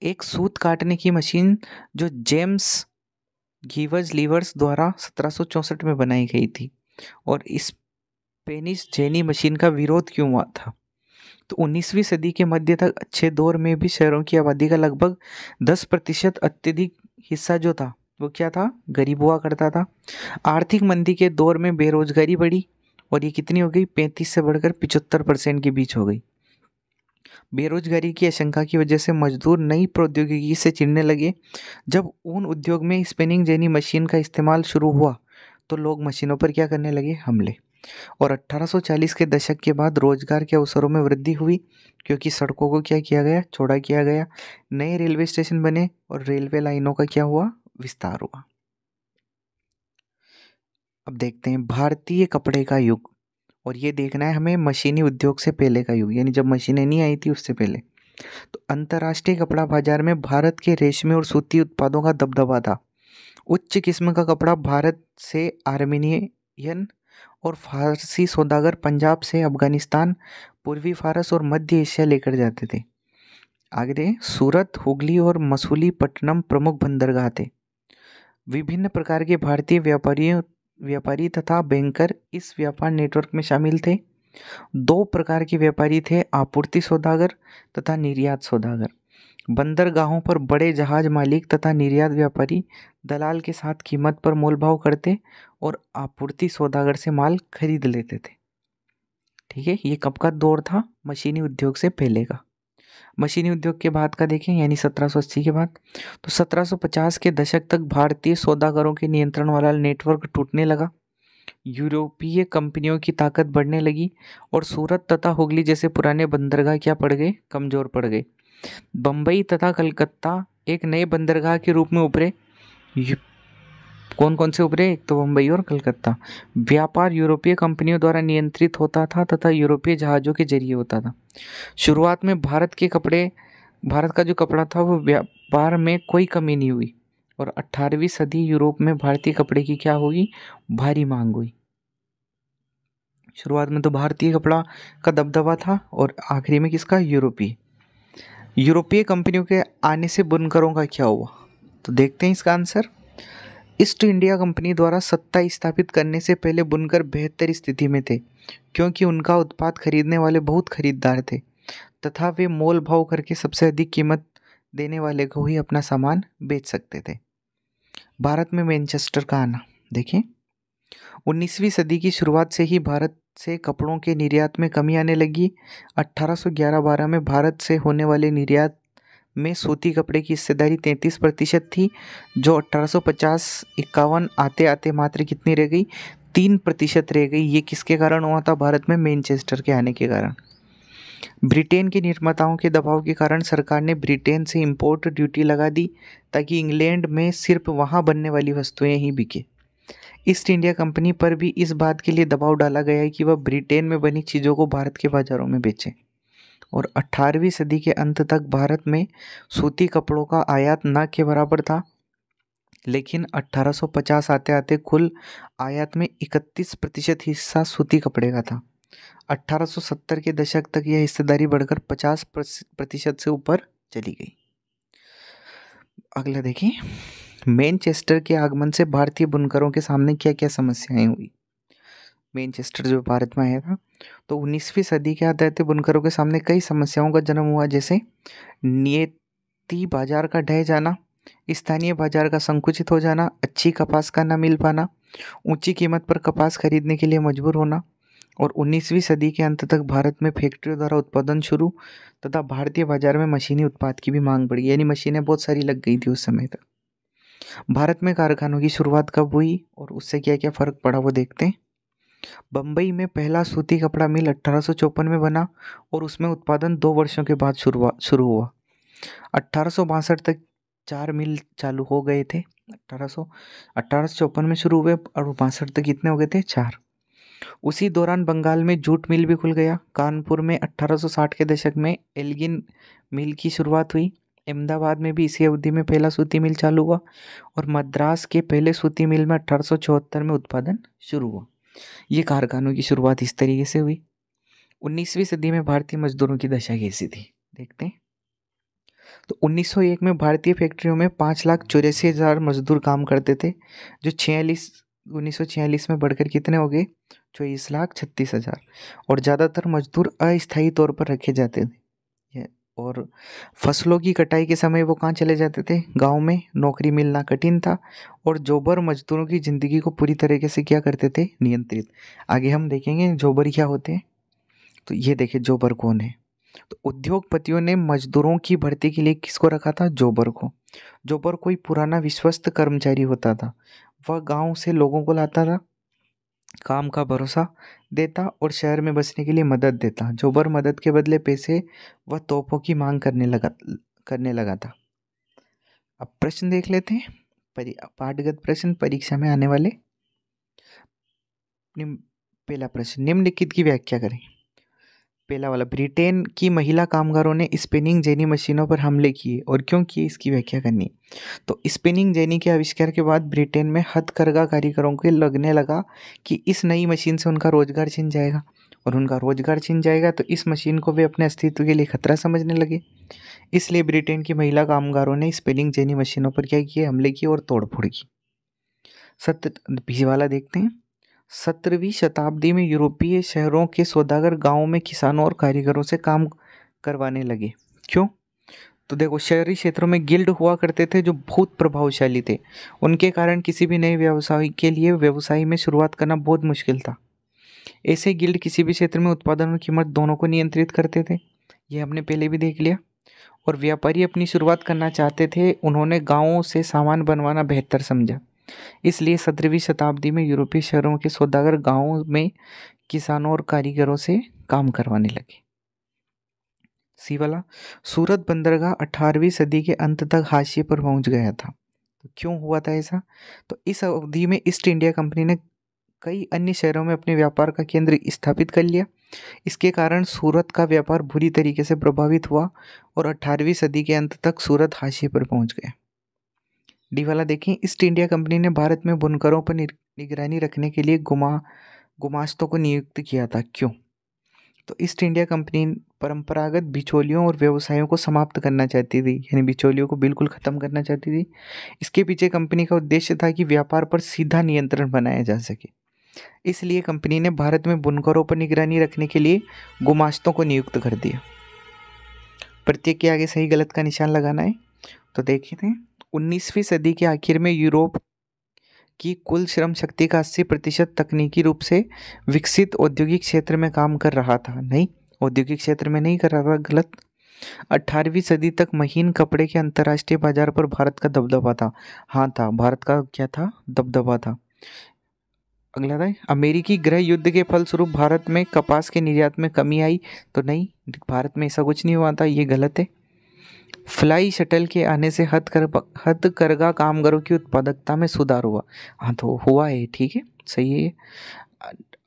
एक सूत काटने की मशीन जो जेम्स गीवर्स लीवर्स द्वारा 1764 में बनाई गई थी। और स्पेनिश जेनी मशीन का विरोध क्यों हुआ था? तो 19वीं सदी के मध्य तक अच्छे दौर में भी शहरों की आबादी का लगभग 10% अत्यधिक हिस्सा जो था वो क्या था? गरीब हुआ करता था। आर्थिक मंदी के दौर में बेरोजगारी बढ़ी और ये कितनी हो गई? 35 से बढ़कर 75% के बीच हो गई। बेरोजगारी की आशंका की वजह से मजदूर नई प्रौद्योगिकी से चिढ़ने लगे। जब ऊन उद्योग में स्पिनिंग जेनी मशीन का इस्तेमाल शुरू हुआ तो लोग मशीनों पर क्या करने लगे? हमले। और 1840 के दशक के बाद रोजगार के अवसरों में वृद्धि हुई, क्योंकि सड़कों को क्या किया गया, चौड़ा किया गया, नए रेलवे स्टेशन बने और रेलवे लाइनों का क्या हुआ, विस्तार हुआ। अब देखते हैं भारतीय कपड़े का युग, और ये देखना है हमें मशीनी उद्योग से पहले का युग, यानी जब मशीनें नहीं आई थी उससे पहले। तो अंतर्राष्ट्रीय कपड़ा बाजार में भारत के रेशमी और सूती उत्पादों का दबदबा था। उच्च किस्म का कपड़ा भारत से आर्मेनियन और फारसी सौदागर पंजाब से अफगानिस्तान, पूर्वी फारस और मध्य एशिया लेकर जाते थे। आगे देखें, सूरत, हुगली और मसूलीपट्टनम प्रमुख बंदरगाह थे। विभिन्न प्रकार के भारतीय व्यापारी तथा बैंकर इस व्यापार नेटवर्क में शामिल थे। दो प्रकार के व्यापारी थे, आपूर्ति सौदागर तथा निर्यात सौदागर। बंदरगाहों पर बड़े जहाज मालिक तथा निर्यात व्यापारी दलाल के साथ कीमत पर मोलभाव करते और आपूर्ति सौदागर से माल खरीद लेते थे। ठीक है, ये कब का दौर था, मशीनी उद्योग से पहले का। मशीनी उद्योग के बाद का देखें, यानी 1780 के बाद। तो 1750 के दशक तक भारतीय सौदागरों के नियंत्रण वाला नेटवर्क टूटने लगा। यूरोपीय कंपनियों की ताकत बढ़ने लगी और सूरत तथा हुगली जैसे पुराने बंदरगाह क्या पड़ गए, कमजोर पड़ गए। बम्बई तथा कलकत्ता एक नए बंदरगाह के रूप में उभरे। कौन कौन से उभरे, एक तो बम्बई और कलकत्ता। व्यापार यूरोपीय कंपनियों द्वारा नियंत्रित होता था तथा यूरोपीय जहाज़ों के जरिए होता था। शुरुआत में भारत का जो कपड़ा था वो व्यापार में कोई कमी नहीं हुई, और 18वीं सदी यूरोप में भारतीय कपड़े की क्या हुई, भारी मांग हुई। शुरुआत में तो भारतीय कपड़ा का दबदबा था और आखिरी में किसका, यूरोपीय कंपनियों के आने से बुनकरों का क्या हुआ। तो देखते हैं इसका आंसर। ईस्ट इंडिया कंपनी द्वारा सत्ता स्थापित करने से पहले बुनकर बेहतर स्थिति में थे, क्योंकि उनका उत्पाद खरीदने वाले बहुत खरीदार थे तथा वे मोल भाव करके सबसे अधिक कीमत देने वाले को ही अपना सामान बेच सकते थे। भारत में मैनचेस्टर का आना, देखें 19वीं सदी की शुरुआत से ही भारत से कपड़ों के निर्यात में कमी आने लगी। 1811-12 में भारत से होने वाले निर्यात में सूती कपड़े की हिस्सेदारी 33% थी, जो 1850-51 आते आते मात्र कितनी रह गई, 3% रह गई। ये किसके कारण हुआ था, भारत में मैनचेस्टर के आने के कारण। ब्रिटेन के निर्माताओं के दबाव के कारण सरकार ने ब्रिटेन से इंपोर्ट ड्यूटी लगा दी, ताकि इंग्लैंड में सिर्फ वहाँ बनने वाली वस्तुएं ही बिके। ईस्ट इंडिया कंपनी पर भी इस बात के लिए दबाव डाला गया है कि वह ब्रिटेन में बनी चीज़ों को भारत के बाज़ारों में बेचे। और 18वीं सदी के अंत तक भारत में सूती कपड़ों का आयात न के बराबर था, लेकिन 1850 आते आते कुल आयात में 31% हिस्सा सूती कपड़े का था। 1870 के दशक तक यह हिस्सेदारी बढ़कर 50% से ऊपर चली गई। अगला देखिए, मैनचेस्टर के आगमन से भारतीय बुनकरों के सामने क्या क्या समस्याएं हुई। मैनचेस्टर जो भारत में आया था, तो 19वीं सदी के आते बुनकरों के सामने कई समस्याओं का जन्म हुआ, जैसे नियति बाजार का ढह जाना, स्थानीय बाजार का संकुचित हो जाना, अच्छी कपास का न मिल पाना, ऊंची कीमत पर कपास खरीदने के लिए मजबूर होना। और 19वीं सदी के अंत तक भारत में फैक्ट्रियों द्वारा उत्पादन शुरू तथा भारतीय बाजार में मशीनी उत्पाद की भी मांग बढ़ी, यानी मशीनें बहुत सारी लग गई थी उस समय तक। भारत में कारखानों की शुरुआत कब हुई और उससे क्या क्या फ़र्क पड़ा वो देखते हैं। बम्बई में पहला सूती कपड़ा मिल 1854 में बना और उसमें उत्पादन 2 वर्षों के बाद शुरू हुआ। 1862 तक 4 मिल चालू हो गए थे। 1854 में शुरू हुए और 62 तक कितने हो गए थे, 4। उसी दौरान बंगाल में जूट मिल भी खुल गया। कानपुर में 1860 के दशक में एल्गिन मिल की शुरुआत हुई। अहमदाबाद में भी इसी अवधि में पहला सूती मिल चालू हुआ और मद्रास के पहले सूती मिल में 1874 में उत्पादन शुरू हुआ। ये कारखानों की शुरुआत इस तरीके से हुई। 19वीं सदी में भारतीय मजदूरों की दशा कैसी थी देखते हैं। तो 1901 में भारतीय फैक्ट्रियों में 5,84,000 मजदूर काम करते थे, जो 1946 में बढ़कर कितने हो गए, 24,36,000। और ज़्यादातर मजदूर अस्थायी तौर पर रखे जाते थे। और फसलों की कटाई के समय वो कहाँ चले जाते थे, गांव में। नौकरी मिलना कठिन था और जोबर मजदूरों की ज़िंदगी को पूरी तरीके से क्या करते थे, नियंत्रित। आगे हम देखेंगे जोबर क्या होते हैं। तो ये देखिए जोबर कौन है। तो उद्योगपतियों ने मजदूरों की भर्ती के लिए किसको रखा था, जोबर को। जोबर कोई पुराना विश्वस्त कर्मचारी होता था। वह गांव से लोगों को लाता था काम का भरोसा देता और शहर में बसने के लिए मदद देता। जोबर मदद के बदले पैसे व तोपों की मांग करने लगा था। अब प्रश्न देख लेते हैं, पाठगत प्रश्न परीक्षा में आने वाले। पहला प्रश्न, निम्नलिखित की व्याख्या करें। पहला वाला, ब्रिटेन की महिला कामगारों ने स्पिनिंग जेनी मशीनों पर हमले किए और क्यों किए, इसकी व्याख्या करनी। तो स्पिनिंग जेनी के आविष्कार के बाद ब्रिटेन में हथकरघा कारीगरों को लगने लगा कि इस नई मशीन से उनका रोजगार छिन जाएगा, और उनका रोजगार छिन जाएगा तो इस मशीन को वे अपने अस्तित्व के लिए खतरा समझने लगे। इसलिए ब्रिटेन की महिला कामगारों ने स्पिनिंग जेनी मशीनों पर क्या किए, हमले किए और तोड़फोड़ की। 20 वाला देखते हैं। 17वीं शताब्दी में यूरोपीय शहरों के सौदागर गांवों में किसानों और कारीगरों से काम करवाने लगे। क्यों? तो देखो, शहरी क्षेत्रों में गिल्ड हुआ करते थे जो बहुत प्रभावशाली थे। उनके कारण किसी भी नए व्यवसाय के लिए व्यवसाय में शुरुआत करना बहुत मुश्किल था। ऐसे गिल्ड किसी भी क्षेत्र में उत्पादन और कीमत दोनों को नियंत्रित करते थे, ये हमने पहले भी देख लिया। और व्यापारी अपनी शुरुआत करना चाहते थे, उन्होंने गाँवों से सामान बनवाना बेहतर समझा। इसलिए 17वीं शताब्दी में यूरोपीय शहरों के सौदागर गांवों में किसानों और कारीगरों से काम करवाने लगे। सी वाला, सूरत बंदरगाह 18वीं सदी के अंत तक हाशिए पर पहुंच गया था। तो क्यों हुआ था ऐसा? तो इस अवधि में ईस्ट इंडिया कंपनी ने कई अन्य शहरों में अपने व्यापार का केंद्र स्थापित कर लिया। इसके कारण सूरत का व्यापार बुरी तरीके से प्रभावित हुआ और 18वीं सदी के अंत तक सूरत हाशिए पर पहुंच गया। डी वाला देखें, ईस्ट इंडिया कंपनी ने भारत में बुनकरों पर निगरानी रखने के लिए गुमास्तों को नियुक्त किया था। क्यों? तो ईस्ट इंडिया कंपनी परंपरागत बिचौलियों और व्यवसायों को समाप्त करना चाहती थी, यानी बिचौलियों को बिल्कुल ख़त्म करना चाहती थी। इसके पीछे कंपनी का उद्देश्य था कि व्यापार पर सीधा नियंत्रण बनाया जा सके। इसलिए कंपनी ने भारत में बुनकरों पर निगरानी रखने के लिए गुमास्तों को नियुक्त कर दिया। प्रत्येक के आगे सही गलत का निशान लगाना है। तो देखते हैं, 19वीं सदी के आखिर में यूरोप की कुल श्रम शक्ति का 80% तकनीकी रूप से विकसित औद्योगिक क्षेत्र में काम कर रहा था। नहीं, औद्योगिक क्षेत्र में नहीं कर रहा था, गलत। 18वीं सदी तक महीन कपड़े के अंतर्राष्ट्रीय बाजार पर भारत का दबदबा था। हाँ था, भारत का क्या था, दबदबा था। अगला था, अमेरिकी गृह युद्ध के फलस्वरूप भारत में कपास के निर्यात में कमी आई। तो नहीं, भारत में ऐसा कुछ नहीं हुआ था, ये गलत है। फ्लाई शटल के आने से हथकरघा कामगारों की उत्पादकता में सुधार हुआ। हाँ, तो हुआ है, ठीक है, सही है ये।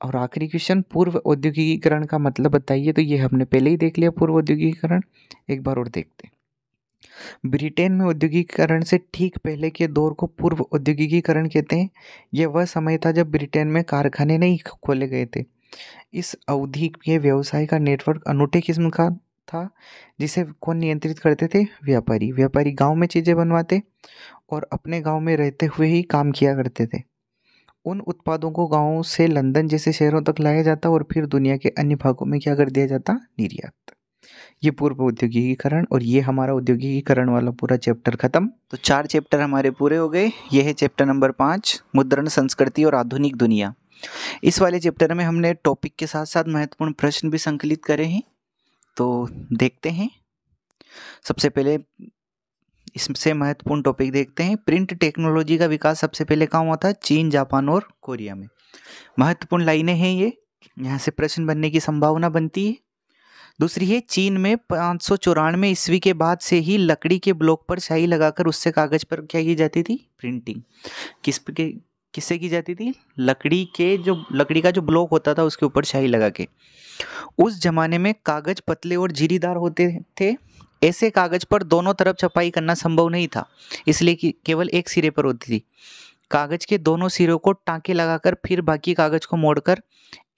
और आखिरी क्वेश्चन, पूर्व औद्योगिकीकरण का मतलब बताइए। तो ये हमने पहले ही देख लिया, पूर्व औद्योगिकीकरण। एक बार और देखते हैं। ब्रिटेन में औद्योगिकीकरण से ठीक पहले के दौर को पूर्व औद्योगिकीकरण कहते हैं। यह वह समय था जब ब्रिटेन में कारखाने नहीं खोले गए थे। इस अवधि के व्यवसाय का नेटवर्क अनूठे किस्म का था, जिसे कौन नियंत्रित करते थे? व्यापारी गांव में चीज़ें बनवाते और अपने गांव में रहते हुए ही काम किया करते थे। उन उत्पादों को गांवों से लंदन जैसे शहरों तक लाया जाता और फिर दुनिया के अन्य भागों में क्या कर दिया जाता? निर्यात। ये पूर्व औद्योगिकीकरण, और ये हमारा औद्योगिकीकरण वाला पूरा चैप्टर खत्म। तो 4 चैप्टर हमारे पूरे हो गए। ये है चैप्टर नंबर 5, मुद्रण संस्कृति और आधुनिक दुनिया। इस वाले चैप्टर में हमने टॉपिक के साथ साथ महत्वपूर्ण प्रश्न भी संकलित करे हैं। तो देखते हैं। सबसे पहले इससे महत्वपूर्ण टॉपिक देखते हैं। प्रिंट टेक्नोलॉजी का विकास सबसे पहले कहाँ हुआ था? चीन, जापान और कोरिया में। महत्वपूर्ण लाइनें हैं ये, यहाँ से प्रश्न बनने की संभावना बनती है। दूसरी है, चीन में 594 ईस्वी के बाद से ही लकड़ी के ब्लॉक पर स्याही लगाकर उससे कागज पर क्या की जाती थी? प्रिंटिंग। किससे की जाती थी? लकड़ी का जो ब्लॉक होता था उसके ऊपर स्याही लगा के। उस जमाने में कागज पतले और झिरीदार होते थे। ऐसे कागज पर दोनों तरफ छपाई करना संभव नहीं था, इसलिए कि केवल एक सिरे पर होती थी। कागज के दोनों सिरों को टांके लगाकर फिर बाकी कागज को मोड़कर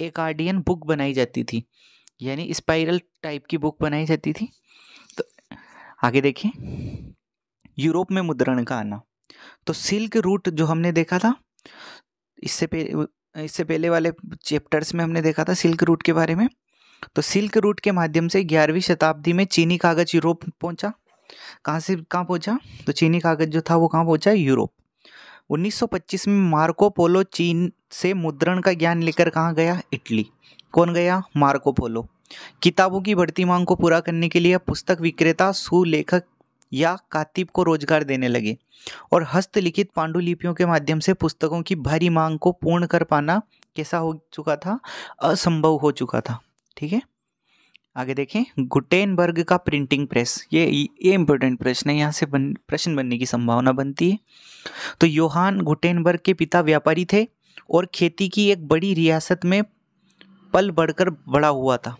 एकार्डियन बुक बनाई जाती थी, यानी स्पाइरल टाइप की बुक बनाई जाती थी। तो आगे देखिए, यूरोप में मुद्रण का आना। तो सिल्क रूट जो हमने देखा था, इससे पहले वाले चैप्टर्स में हमने देखा था सिल्क रूट के बारे में। तो सिल्क रूट के माध्यम से 11वीं शताब्दी में चीनी कागज यूरोप पहुंचा। कहाँ से कहाँ पहुंचा? तो चीनी कागज जो था वो कहाँ पहुंचा? यूरोप। 1925 में मार्को पोलो चीन से मुद्रण का ज्ञान लेकर कहाँ गया? इटली। कौन गया? Marco Polo. किताबों की बढ़ती मांग को पूरा करने के लिए पुस्तक विक्रेता सुलेखक या कातिब को रोजगार देने लगे और हस्तलिखित पांडुलिपियों के माध्यम से पुस्तकों की भारी मांग को पूर्ण कर पाना कैसा हो चुका था, असंभव हो चुका था। ठीक है, आगे देखें, गुटेनबर्ग का प्रिंटिंग प्रेस, ये इंपॉर्टेंट प्रश्न है, यहाँ से प्रश्न बनने की संभावना बनती है। तो योहान गुटेनबर्ग के पिता व्यापारी थे और खेती की एक बड़ी रियासत में पल बढ़कर बड़ा हुआ था।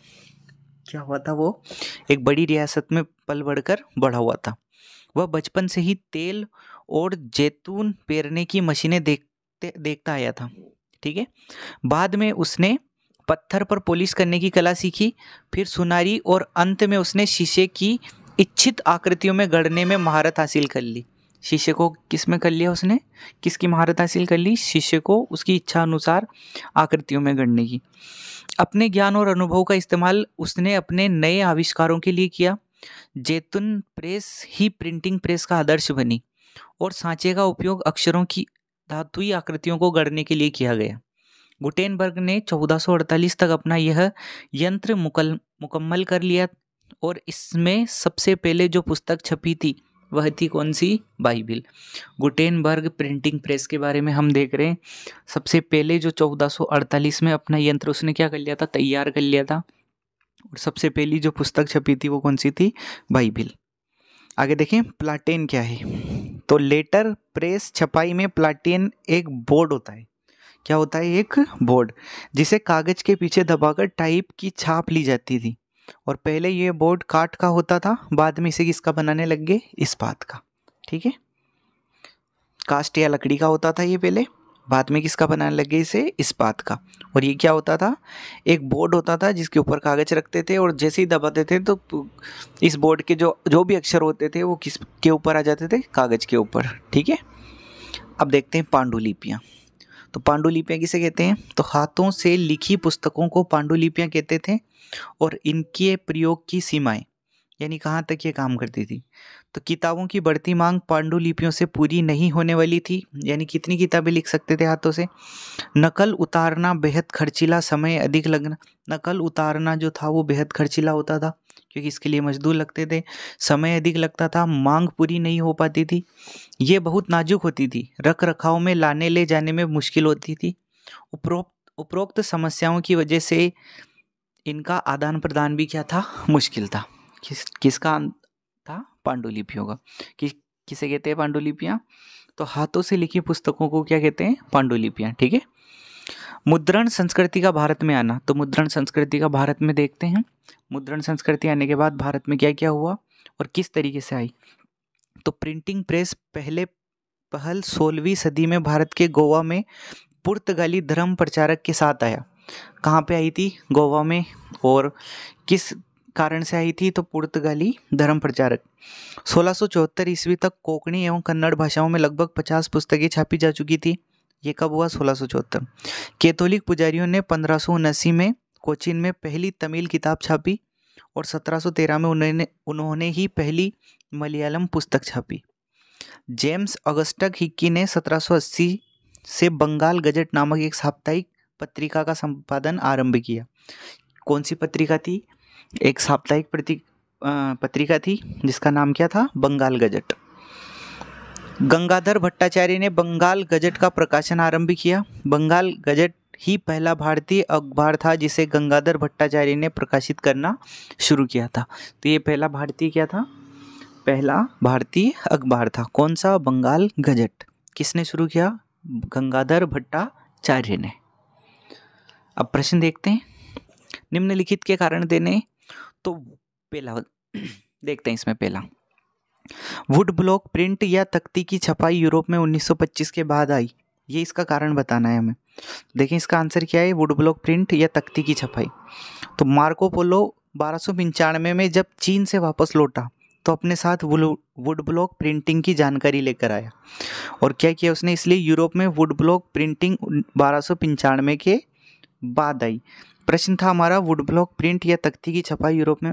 क्या हुआ था वो? एक बड़ी रियासत में पल बढ़कर बड़ा हुआ था। वह बचपन से ही तेल और जैतून पेरने की मशीनें देखता आया था। ठीक है, बाद में उसने पत्थर पर पॉलिश करने की कला सीखी, फिर सुनारी, और अंत में उसने शीशे की इच्छित आकृतियों में गढ़ने में महारत हासिल कर ली। शीशे को किस में कर लिया उसने? किसकी महारत हासिल कर ली? शीशे को उसकी इच्छा अनुसार आकृतियों में गढ़ने की। अपने ज्ञान और अनुभव का इस्तेमाल उसने अपने नए आविष्कारों के लिए किया। जैतून प्रेस ही प्रिंटिंग प्रेस का आदर्श बनी और सांचे का उपयोग अक्षरों की धातुई आकृतियों को गढ़ने के लिए किया गया। गुटेनबर्ग ने 1448 तक अपना यह यंत्र मुकम्मल कर लिया और इसमें सबसे पहले जो पुस्तक छपी थी वह थी कौन सी? बाइबिल। गुटेनबर्ग प्रिंटिंग प्रेस के बारे में हम देख रहे हैं। सबसे पहले जो 1448 में अपना यंत्र उसने क्या कर लिया था? तैयार कर लिया था। और सबसे पहली जो पुस्तक छपी थी वो कौन सी थी? बाइबिल। आगे देखें, प्लाटेन क्या है? तो लेटर प्रेस छपाई में प्लाटेन एक बोर्ड होता है। क्या होता है? एक बोर्ड, जिसे कागज के पीछे दबाकर टाइप की छाप ली जाती थी। और पहले ये बोर्ड काठ का होता था, बाद में इसे किसका बनाने लग गए? इस्पात का। ठीक है, कास्ट या लकड़ी का होता था ये पहले, बाद में किसका बनाने लगे? इसे इस्पात का। और ये क्या होता था? एक बोर्ड होता था जिसके ऊपर कागज रखते थे और जैसे ही दबाते थे तो इस बोर्ड के जो भी अक्षर होते थे वो किस के ऊपर आ जाते थे? कागज के ऊपर। ठीक है, अब देखते हैं पांडुलिपियाँ। तो पांडुलिपियाँ किसे कहते हैं? तो हाथों से लिखी पुस्तकों को पांडुलिपियाँ कहते थे। और इनके प्रयोग की सीमाएं, यानी कहाँ तक ये काम करती थी? तो किताबों की बढ़ती मांग पांडुलिपियों से पूरी नहीं होने वाली थी, यानी कितनी किताबें लिख सकते थे हाथों से? नकल उतारना बेहद खर्चीला, समय अधिक लगना। नकल उतारना जो था वो बेहद खर्चीला होता था क्योंकि इसके लिए मजदूर लगते थे, समय अधिक लगता था, मांग पूरी नहीं हो पाती थी, ये बहुत नाजुक होती थी, रख रखाव में लाने ले जाने में मुश्किल होती थी। उपरोक्त समस्याओं की वजह से इनका आदान प्रदान भी क्या था? मुश्किल था। किसका था? पांडुलिपियों का। किसे कहते हैं पांडुलिपियाँ? तो हाथों से लिखी पुस्तकों को क्या कहते हैं? पांडुलिपियाँ। ठीक है, मुद्रण संस्कृति का भारत में आना। तो मुद्रण संस्कृति का भारत में देखते हैं। मुद्रण संस्कृति आने के बाद भारत में क्या क्या हुआ और किस तरीके से आई? तो प्रिंटिंग प्रेस पहल 16वीं सदी में भारत के गोवा में पुर्तगाली धर्म प्रचारक के साथ आया। कहाँ पे आई थी? गोवा में। और किस कारण से आई थी? तो पुर्तगाली धर्म प्रचारक। 1674 ईस्वी तक कोंकणी एवं कन्नड़ भाषाओं में लगभग 50 पुस्तकें छापी जा चुकी थी। ये कब हुआ? 1674। कैथोलिक पुजारियों ने 1579 में कोचीन में पहली तमिल किताब छापी और 1713 में उन्होंने ही पहली मलयालम पुस्तक छापी। जेम्स ऑगस्टस हिक्की ने 1780 से बंगाल गजट नामक एक साप्ताहिक पत्रिका का संपादन आरंभ किया। कौन सी पत्रिका थी? एक साप्ताहिक पत्रिका थी जिसका नाम क्या था? बंगाल गजट। गंगाधर भट्टाचार्य ने बंगाल गजट का प्रकाशन आरंभ किया। बंगाल गजट ही पहला भारतीय अखबार था जिसे गंगाधर भट्टाचार्य ने प्रकाशित करना शुरू किया था। तो ये पहला भारतीय क्या था? पहला भारतीय अखबार था। कौन सा? बंगाल गजट। किसने शुरू किया? गंगाधर भट्टाचार्य ने। अब प्रश्न देखते हैं, निम्नलिखित के कारण देने। तो पहला देखते हैं, इसमें पहला, वुड ब्लॉक प्रिंट या तख्ती की छपाई यूरोप में 1925 के बाद आई, ये इसका कारण बताना है हमें। देखें इसका आंसर क्या है? वुड ब्लॉक प्रिंट या तख्ती की छपाई। तो मार्को पोलो 1295 में जब चीन से वापस लौटा तो अपने साथ वुड ब्लॉक प्रिंटिंग की जानकारी लेकर आया। और क्या किया उसने? इसलिए यूरोप में वुड ब्लॉक प्रिंटिंग 1295 के बाद आई। प्रश्न था हमारा, वुड ब्लॉक प्रिंट या तख्ती की छपाई यूरोप में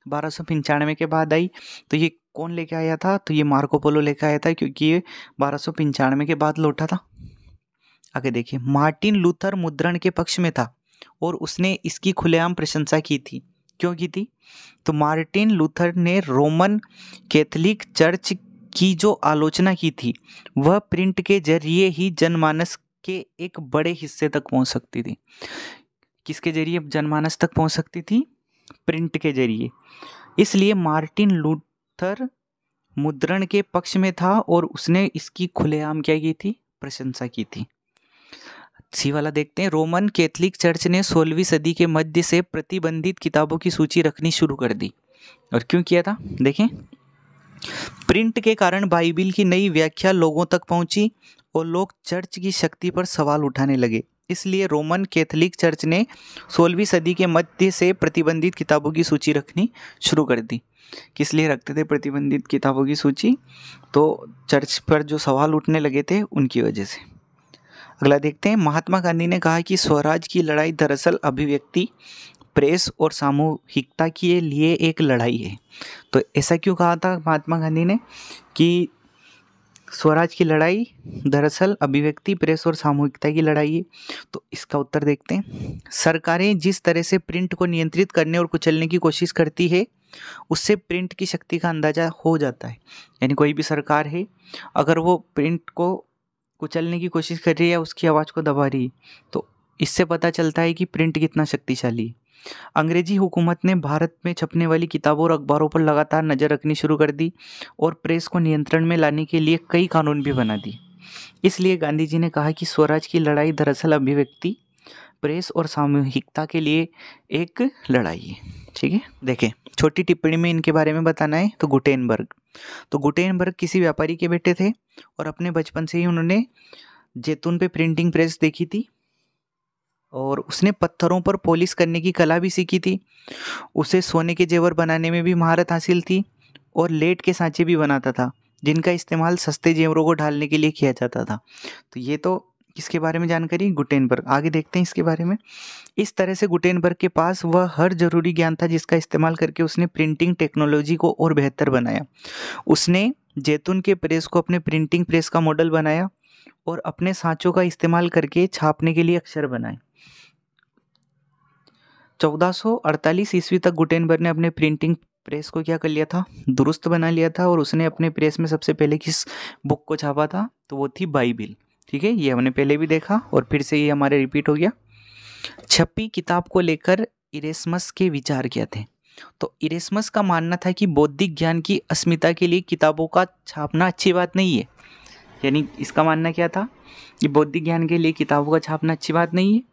1295 के बाद आई। तो ये कौन लेके आया था? तो ये मार्को पोलो लेके आया था, क्योंकि ये 1295 के बाद लौटा था। आगे देखिए, मार्टिन लूथर मुद्रण के पक्ष में था और उसने इसकी खुलेआम प्रशंसा की थी। क्यों की थी? तो मार्टिन लूथर ने रोमन कैथोलिक चर्च की जो आलोचना की थी वह प्रिंट के जरिए ही जनमानस के एक बड़े हिस्से तक पहुंच सकती थी। किसके जरिए जनमानस तक पहुंच सकती थी? प्रिंट के जरिए। इसलिए मार्टिन लूथर मुद्रण के पक्ष में था और उसने इसकी खुलेआम क्या की थी? प्रशंसा की थी। सी वाला देखते हैं। रोमन कैथोलिक चर्च ने 16वीं सदी के मध्य से प्रतिबंधित किताबों की सूची रखनी शुरू कर दी। और क्यों किया था? देखें, प्रिंट के कारण बाइबिल की नई व्याख्या लोगों तक पहुंची और लोग चर्च की शक्ति पर सवाल उठाने लगे। इसलिए रोमन कैथोलिक चर्च ने 16वीं सदी के मध्य से प्रतिबंधित किताबों की सूची रखनी शुरू कर दी। किस लिए रखते थे प्रतिबंधित किताबों की सूची? तो चर्च पर जो सवाल उठने लगे थे उनकी वजह से। अगला देखते हैं। महात्मा गांधी ने कहा कि स्वराज की लड़ाई दरअसल अभिव्यक्ति, प्रेस और सामूहिकता के लिए एक लड़ाई है। तो ऐसा क्यों कहा था महात्मा गांधी ने कि स्वराज की लड़ाई दरअसल अभिव्यक्ति, प्रेस और सामूहिकता की लड़ाई है? तो इसका उत्तर देखते हैं। सरकारें जिस तरह से प्रिंट को नियंत्रित करने और कुचलने की कोशिश करती है, उससे प्रिंट की शक्ति का अंदाजा हो जाता है। यानी कोई भी सरकार है, अगर वो प्रिंट को कुचलने की कोशिश कर रही है, उसकी आवाज़ को दबा रही है, तो इससे पता चलता है कि प्रिंट कितना शक्तिशाली है। अंग्रेजी हुकूमत ने भारत में छपने वाली किताबों और अखबारों पर लगातार नज़र रखनी शुरू कर दी और प्रेस को नियंत्रण में लाने के लिए कई कानून भी बना दिए। इसलिए गांधी जी ने कहा कि स्वराज की लड़ाई दरअसल अभिव्यक्ति, प्रेस और सामूहिकता के लिए एक लड़ाई है। ठीक है, देखें, छोटी टिप्पणी में इनके बारे में बताना है। तो गुटेनबर्ग किसी व्यापारी के बेटे थे और अपने बचपन से ही उन्होंने जैतून पे प्रिंटिंग प्रेस देखी थी और उसने पत्थरों पर पॉलिश करने की कला भी सीखी थी। उसे सोने के जेवर बनाने में भी महारत हासिल थी और लेड के सांचे भी बनाता था, जिनका इस्तेमाल सस्ते जेवरों को ढालने के लिए किया जाता था। तो ये तो किसके बारे में जानकारी? गुटेनबर्ग। आगे देखते हैं इसके बारे में। इस तरह से गुटेनबर्ग के पास वह हर जरूरी ज्ञान था जिसका इस्तेमाल करके उसने प्रिंटिंग टेक्नोलॉजी को और बेहतर बनाया। उसने जैतून के प्रेस को अपने प्रिंटिंग प्रेस का मॉडल बनाया और अपने सांचों का इस्तेमाल करके छापने के लिए अक्षर बनाए। 1448 ईस्वी तक गुटेनबर्ग ने अपने प्रिंटिंग प्रेस को क्या कर लिया था? दुरुस्त बना लिया था। और उसने अपने प्रेस में सबसे पहले किस बुक को छापा था? तो वो थी बाइबिल। ठीक है, ये हमने पहले भी देखा और फिर से ये हमारे रिपीट हो गया। छपी किताब को लेकर इरेस्मस के विचार क्या थे? तो इरेस्मस का मानना था कि बौद्धिक ज्ञान की अस्मिता के लिए किताबों का छापना अच्छी बात नहीं है। यानी इसका मानना क्या था कि बौद्धिक ज्ञान के लिए किताबों का छापना अच्छी बात नहीं है।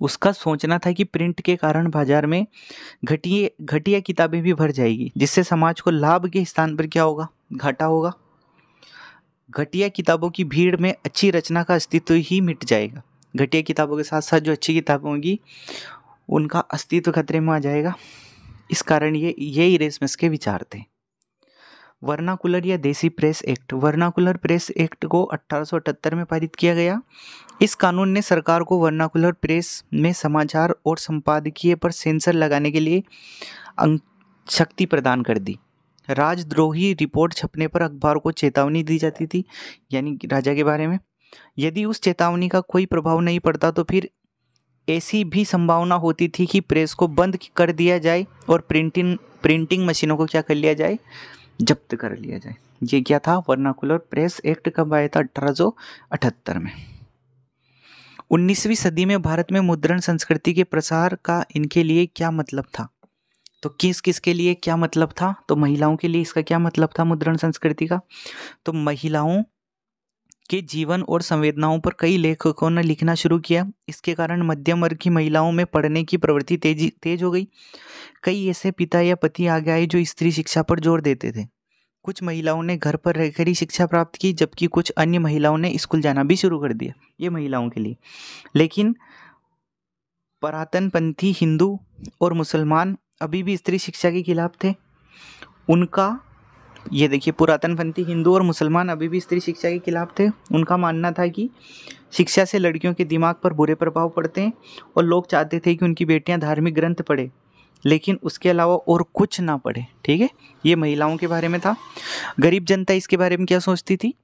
उसका सोचना था कि प्रिंट के कारण बाजार में घटिया किताबें भी भर जाएगी, जिससे समाज को लाभ के स्थान पर क्या होगा? घाटा होगा। घटिया किताबों की भीड़ में अच्छी रचना का अस्तित्व ही मिट जाएगा। घटिया किताबों के साथ साथ जो अच्छी किताबें होंगी उनका अस्तित्व खतरे में आ जाएगा। इस कारण ये इरेस्मस के विचार थे। वर्नाकुलर या देसी press act. Vernacular press act को 1878 में पारित किया गया। इस कानून ने सरकार को वर्नाकुलर प्रेस में समाचार और संपादकीय पर सेंसर लगाने के लिए शक्ति प्रदान कर दी। राजद्रोही रिपोर्ट छपने पर अखबार को चेतावनी दी जाती थी, यानी राजा के बारे में। यदि उस चेतावनी का कोई प्रभाव नहीं पड़ता तो फिर ऐसी भी संभावना होती थी कि प्रेस को बंद कर दिया जाए और प्रिंटिंग मशीनों को क्या कर लिया जाए? जब्त कर लिया जाए। ये क्या था? वर्नाकुलर प्रेस एक्ट कब आया था? 1878 में। 19वीं सदी में भारत में मुद्रण संस्कृति के प्रसार का इनके लिए क्या मतलब था? तो किस के लिए क्या मतलब था? तो महिलाओं के लिए इसका क्या मतलब था मुद्रण संस्कृति का? तो महिलाओं के जीवन और संवेदनाओं पर कई लेखकों ने लिखना शुरू किया। इसके कारण मध्यम वर्ग की महिलाओं में पढ़ने की प्रवृत्ति तेज हो गई। कई ऐसे पिता या पति आगे आए जो स्त्री शिक्षा पर जोर देते थे। कुछ महिलाओं ने घर पर रहकर ही शिक्षा प्राप्त की, जबकि कुछ अन्य महिलाओं ने स्कूल जाना भी शुरू कर दिया। ये महिलाओं के लिए। लेकिन पुरातनपंथी हिंदू और मुसलमान अभी भी स्त्री शिक्षा के खिलाफ थे। उनका ये देखिए, पुरातनपंथी हिंदू और मुसलमान अभी भी स्त्री शिक्षा के खिलाफ थे। उनका मानना था कि शिक्षा से लड़कियों के दिमाग पर बुरे प्रभाव पड़ते हैं और लोग चाहते थे कि उनकी बेटियां धार्मिक ग्रंथ पढ़े, लेकिन उसके अलावा और कुछ ना पढ़े। ठीक है, ये महिलाओं के बारे में था। गरीब जनता इसके बारे में क्या सोचती थी?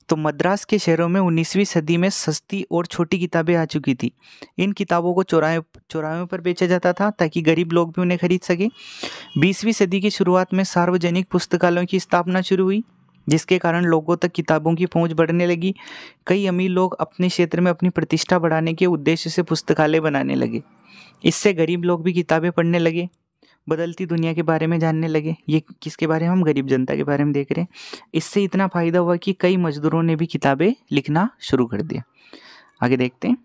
तो मद्रास के शहरों में 19वीं सदी में सस्ती और छोटी किताबें आ चुकी थी। इन किताबों को चौराहों पर बेचा जाता था ताकि गरीब लोग भी उन्हें खरीद सके। 20वीं सदी की शुरुआत में सार्वजनिक पुस्तकालयों की स्थापना शुरू हुई। जिसके कारण लोगों तक किताबों की पहुंच बढ़ने लगी। कई अमीर लोग अपने क्षेत्र में अपनी प्रतिष्ठा बढ़ाने के उद्देश्य से पुस्तकालय बनाने लगे। इससे गरीब लोग भी किताबें पढ़ने लगे, बदलती दुनिया के बारे में जानने लगे। ये किसके बारे में? हम गरीब जनता के बारे में देख रहे हैं। इससे इतना फायदा हुआ कि कई मजदूरों ने भी किताबें लिखना शुरू कर दिया। आगे देखते हैं।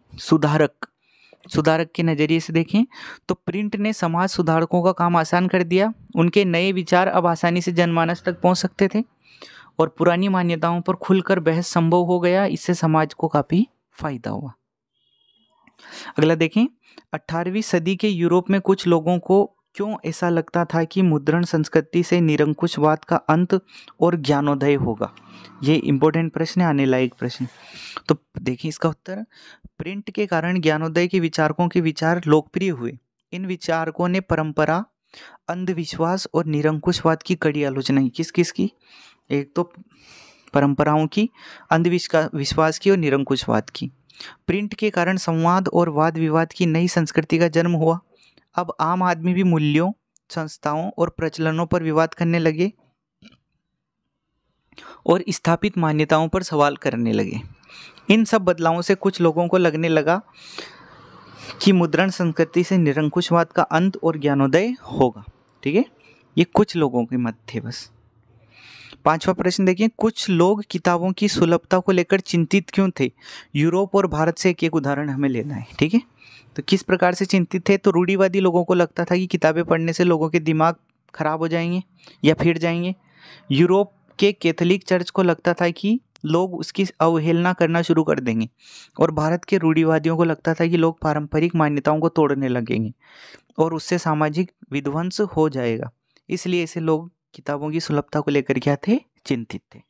सुधारक के नज़रिए से देखें तो प्रिंट ने समाज सुधारकों का काम आसान कर दिया। उनके नए विचार अब आसानी से जनमानस तक पहुंच सकते थे और पुरानी मान्यताओं पर खुलकर बहस संभव हो गया। इससे समाज को काफ़ी फायदा हुआ। अगला देखें। 18वीं सदी के यूरोप में कुछ लोगों को क्यों ऐसा लगता था कि मुद्रण संस्कृति से निरंकुशवाद का अंत और ज्ञानोदय होगा? ये इंपॉर्टेंट प्रश्न है, आने लायक प्रश्न। तो देखिए इसका उत्तर, प्रिंट के कारण ज्ञानोदय के विचारकों के विचार लोकप्रिय हुए। इन विचारकों ने परंपरा, अंधविश्वास और निरंकुशवाद की कड़ी आलोचना की। किस की? एक तो परंपराओं की, अंधविश्वास की और निरंकुशवाद की। प्रिंट के कारण संवाद और वाद विवाद की नई संस्कृति का जन्म हुआ। अब आम आदमी भी मूल्यों, संस्थाओं और प्रचलनों पर विवाद करने लगे और स्थापित मान्यताओं पर सवाल करने लगे। इन सब बदलावों से कुछ लोगों को लगने लगा कि मुद्रण संस्कृति से निरंकुशवाद का अंत और ज्ञानोदय होगा। ठीक है, ये कुछ लोगों के मत थे बस। 5वां प्रश्न देखिए। कुछ लोग किताबों की सुलभता को लेकर चिंतित क्यों थे? यूरोप और भारत से एक उदाहरण हमें लेना है। ठीक है, तो किस प्रकार से चिंतित थे? तो रूढ़िवादी लोगों को लगता था कि किताबें पढ़ने से लोगों के दिमाग खराब हो जाएंगे या फिर जाएंगे। यूरोप के कैथोलिक चर्च को लगता था कि लोग उसकी अवहेलना करना शुरू कर देंगे और भारत के रूढ़िवादियों को लगता था कि लोग पारंपरिक मान्यताओं को तोड़ने लगेंगे और उससे सामाजिक विध्वंस हो जाएगा। इसलिए ऐसे लोग किताबों की सुलभता को लेकर क्या थे? चिंतित थे।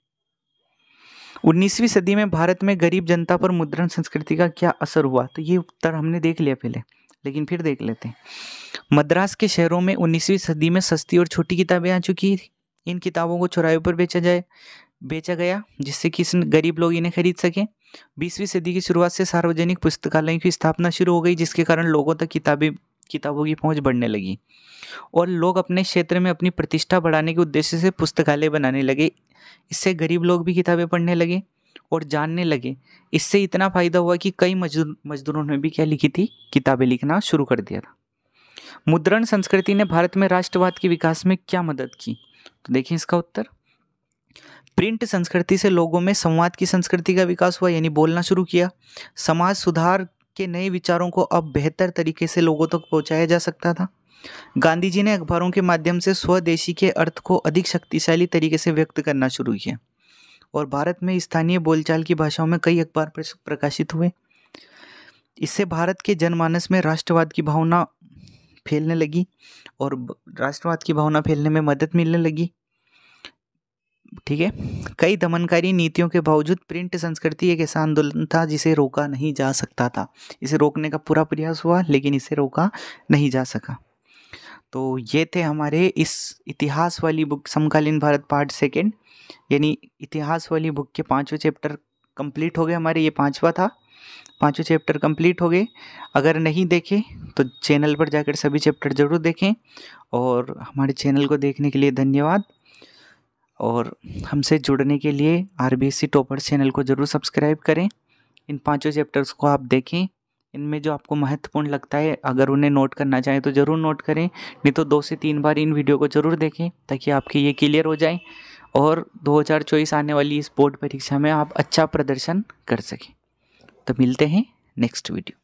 19वीं सदी में भारत में गरीब जनता पर मुद्रण संस्कृति का क्या असर हुआ? तो ये उत्तर हमने देख लिया पहले, लेकिन फिर देख लेते हैं। मद्रास के शहरों में 19वीं सदी में सस्ती और छोटी किताबें आ चुकी थी। इन किताबों को चौराहे पर बेचा गया जिससे कि गरीब लोग इन्हें खरीद सकें। 20वीं सदी की शुरुआत से सार्वजनिक पुस्तकालयों की स्थापना शुरू हो गई, जिसके कारण लोगों तक किताबों की पहुंच बढ़ने लगी और लोग अपने क्षेत्र में अपनी प्रतिष्ठा बढ़ाने के उद्देश्य से पुस्तकालय बनाने लगे। इससे गरीब लोग भी किताबें पढ़ने लगे और जानने लगे। इससे इतना फायदा हुआ कि कई मजदूरों ने भी क्या लिखी थी? किताबें लिखना शुरू कर दिया था। मुद्रण संस्कृति ने भारत में राष्ट्रवाद के विकास में क्या मदद की? तो देखिए इसका उत्तर, प्रिंट संस्कृति से लोगों में संवाद की संस्कृति का विकास हुआ, यानी बोलना शुरू किया। समाज सुधार के नए विचारों को अब बेहतर तरीके से लोगों तक पहुंचाया जा सकता था। गांधी जी ने अखबारों के माध्यम से स्वदेशी के अर्थ को अधिक शक्तिशाली तरीके से व्यक्त करना शुरू किया और भारत में स्थानीय बोलचाल की भाषाओं में कई अखबार प्रकाशित हुए। इससे भारत के जनमानस में राष्ट्रवाद की भावना फैलने लगी और राष्ट्रवाद की भावना फैलने में मदद मिलने लगी। ठीक है, कई दमनकारी नीतियों के बावजूद प्रिंट संस्कृति एक ऐसा आंदोलन था जिसे रोका नहीं जा सकता था। इसे रोकने का पूरा प्रयास हुआ लेकिन इसे रोका नहीं जा सका। तो ये थे हमारे इस इतिहास वाली बुक समकालीन भारत पार्ट 2, यानी इतिहास वाली बुक के 5वें चैप्टर कंप्लीट हो गए हमारे। ये 5वां था, 5वें चैप्टर कंप्लीट हो गए। अगर नहीं देखे तो चैनल पर जाकर सभी चैप्टर जरूर देखें और हमारे चैनल को देखने के लिए धन्यवाद। और हमसे जुड़ने के लिए RBSC टॉपर्स चैनल को ज़रूर सब्सक्राइब करें। इन 5 चैप्टर्स को आप देखें। इनमें जो आपको महत्वपूर्ण लगता है अगर उन्हें नोट करना चाहें तो ज़रूर नोट करें, नहीं तो 2 से 3 बार इन वीडियो को ज़रूर देखें ताकि आपके ये क्लियर हो जाए और 2024 आने वाली इस बोर्ड परीक्षा में आप अच्छा प्रदर्शन कर सकें। तो मिलते हैं नेक्स्ट वीडियो।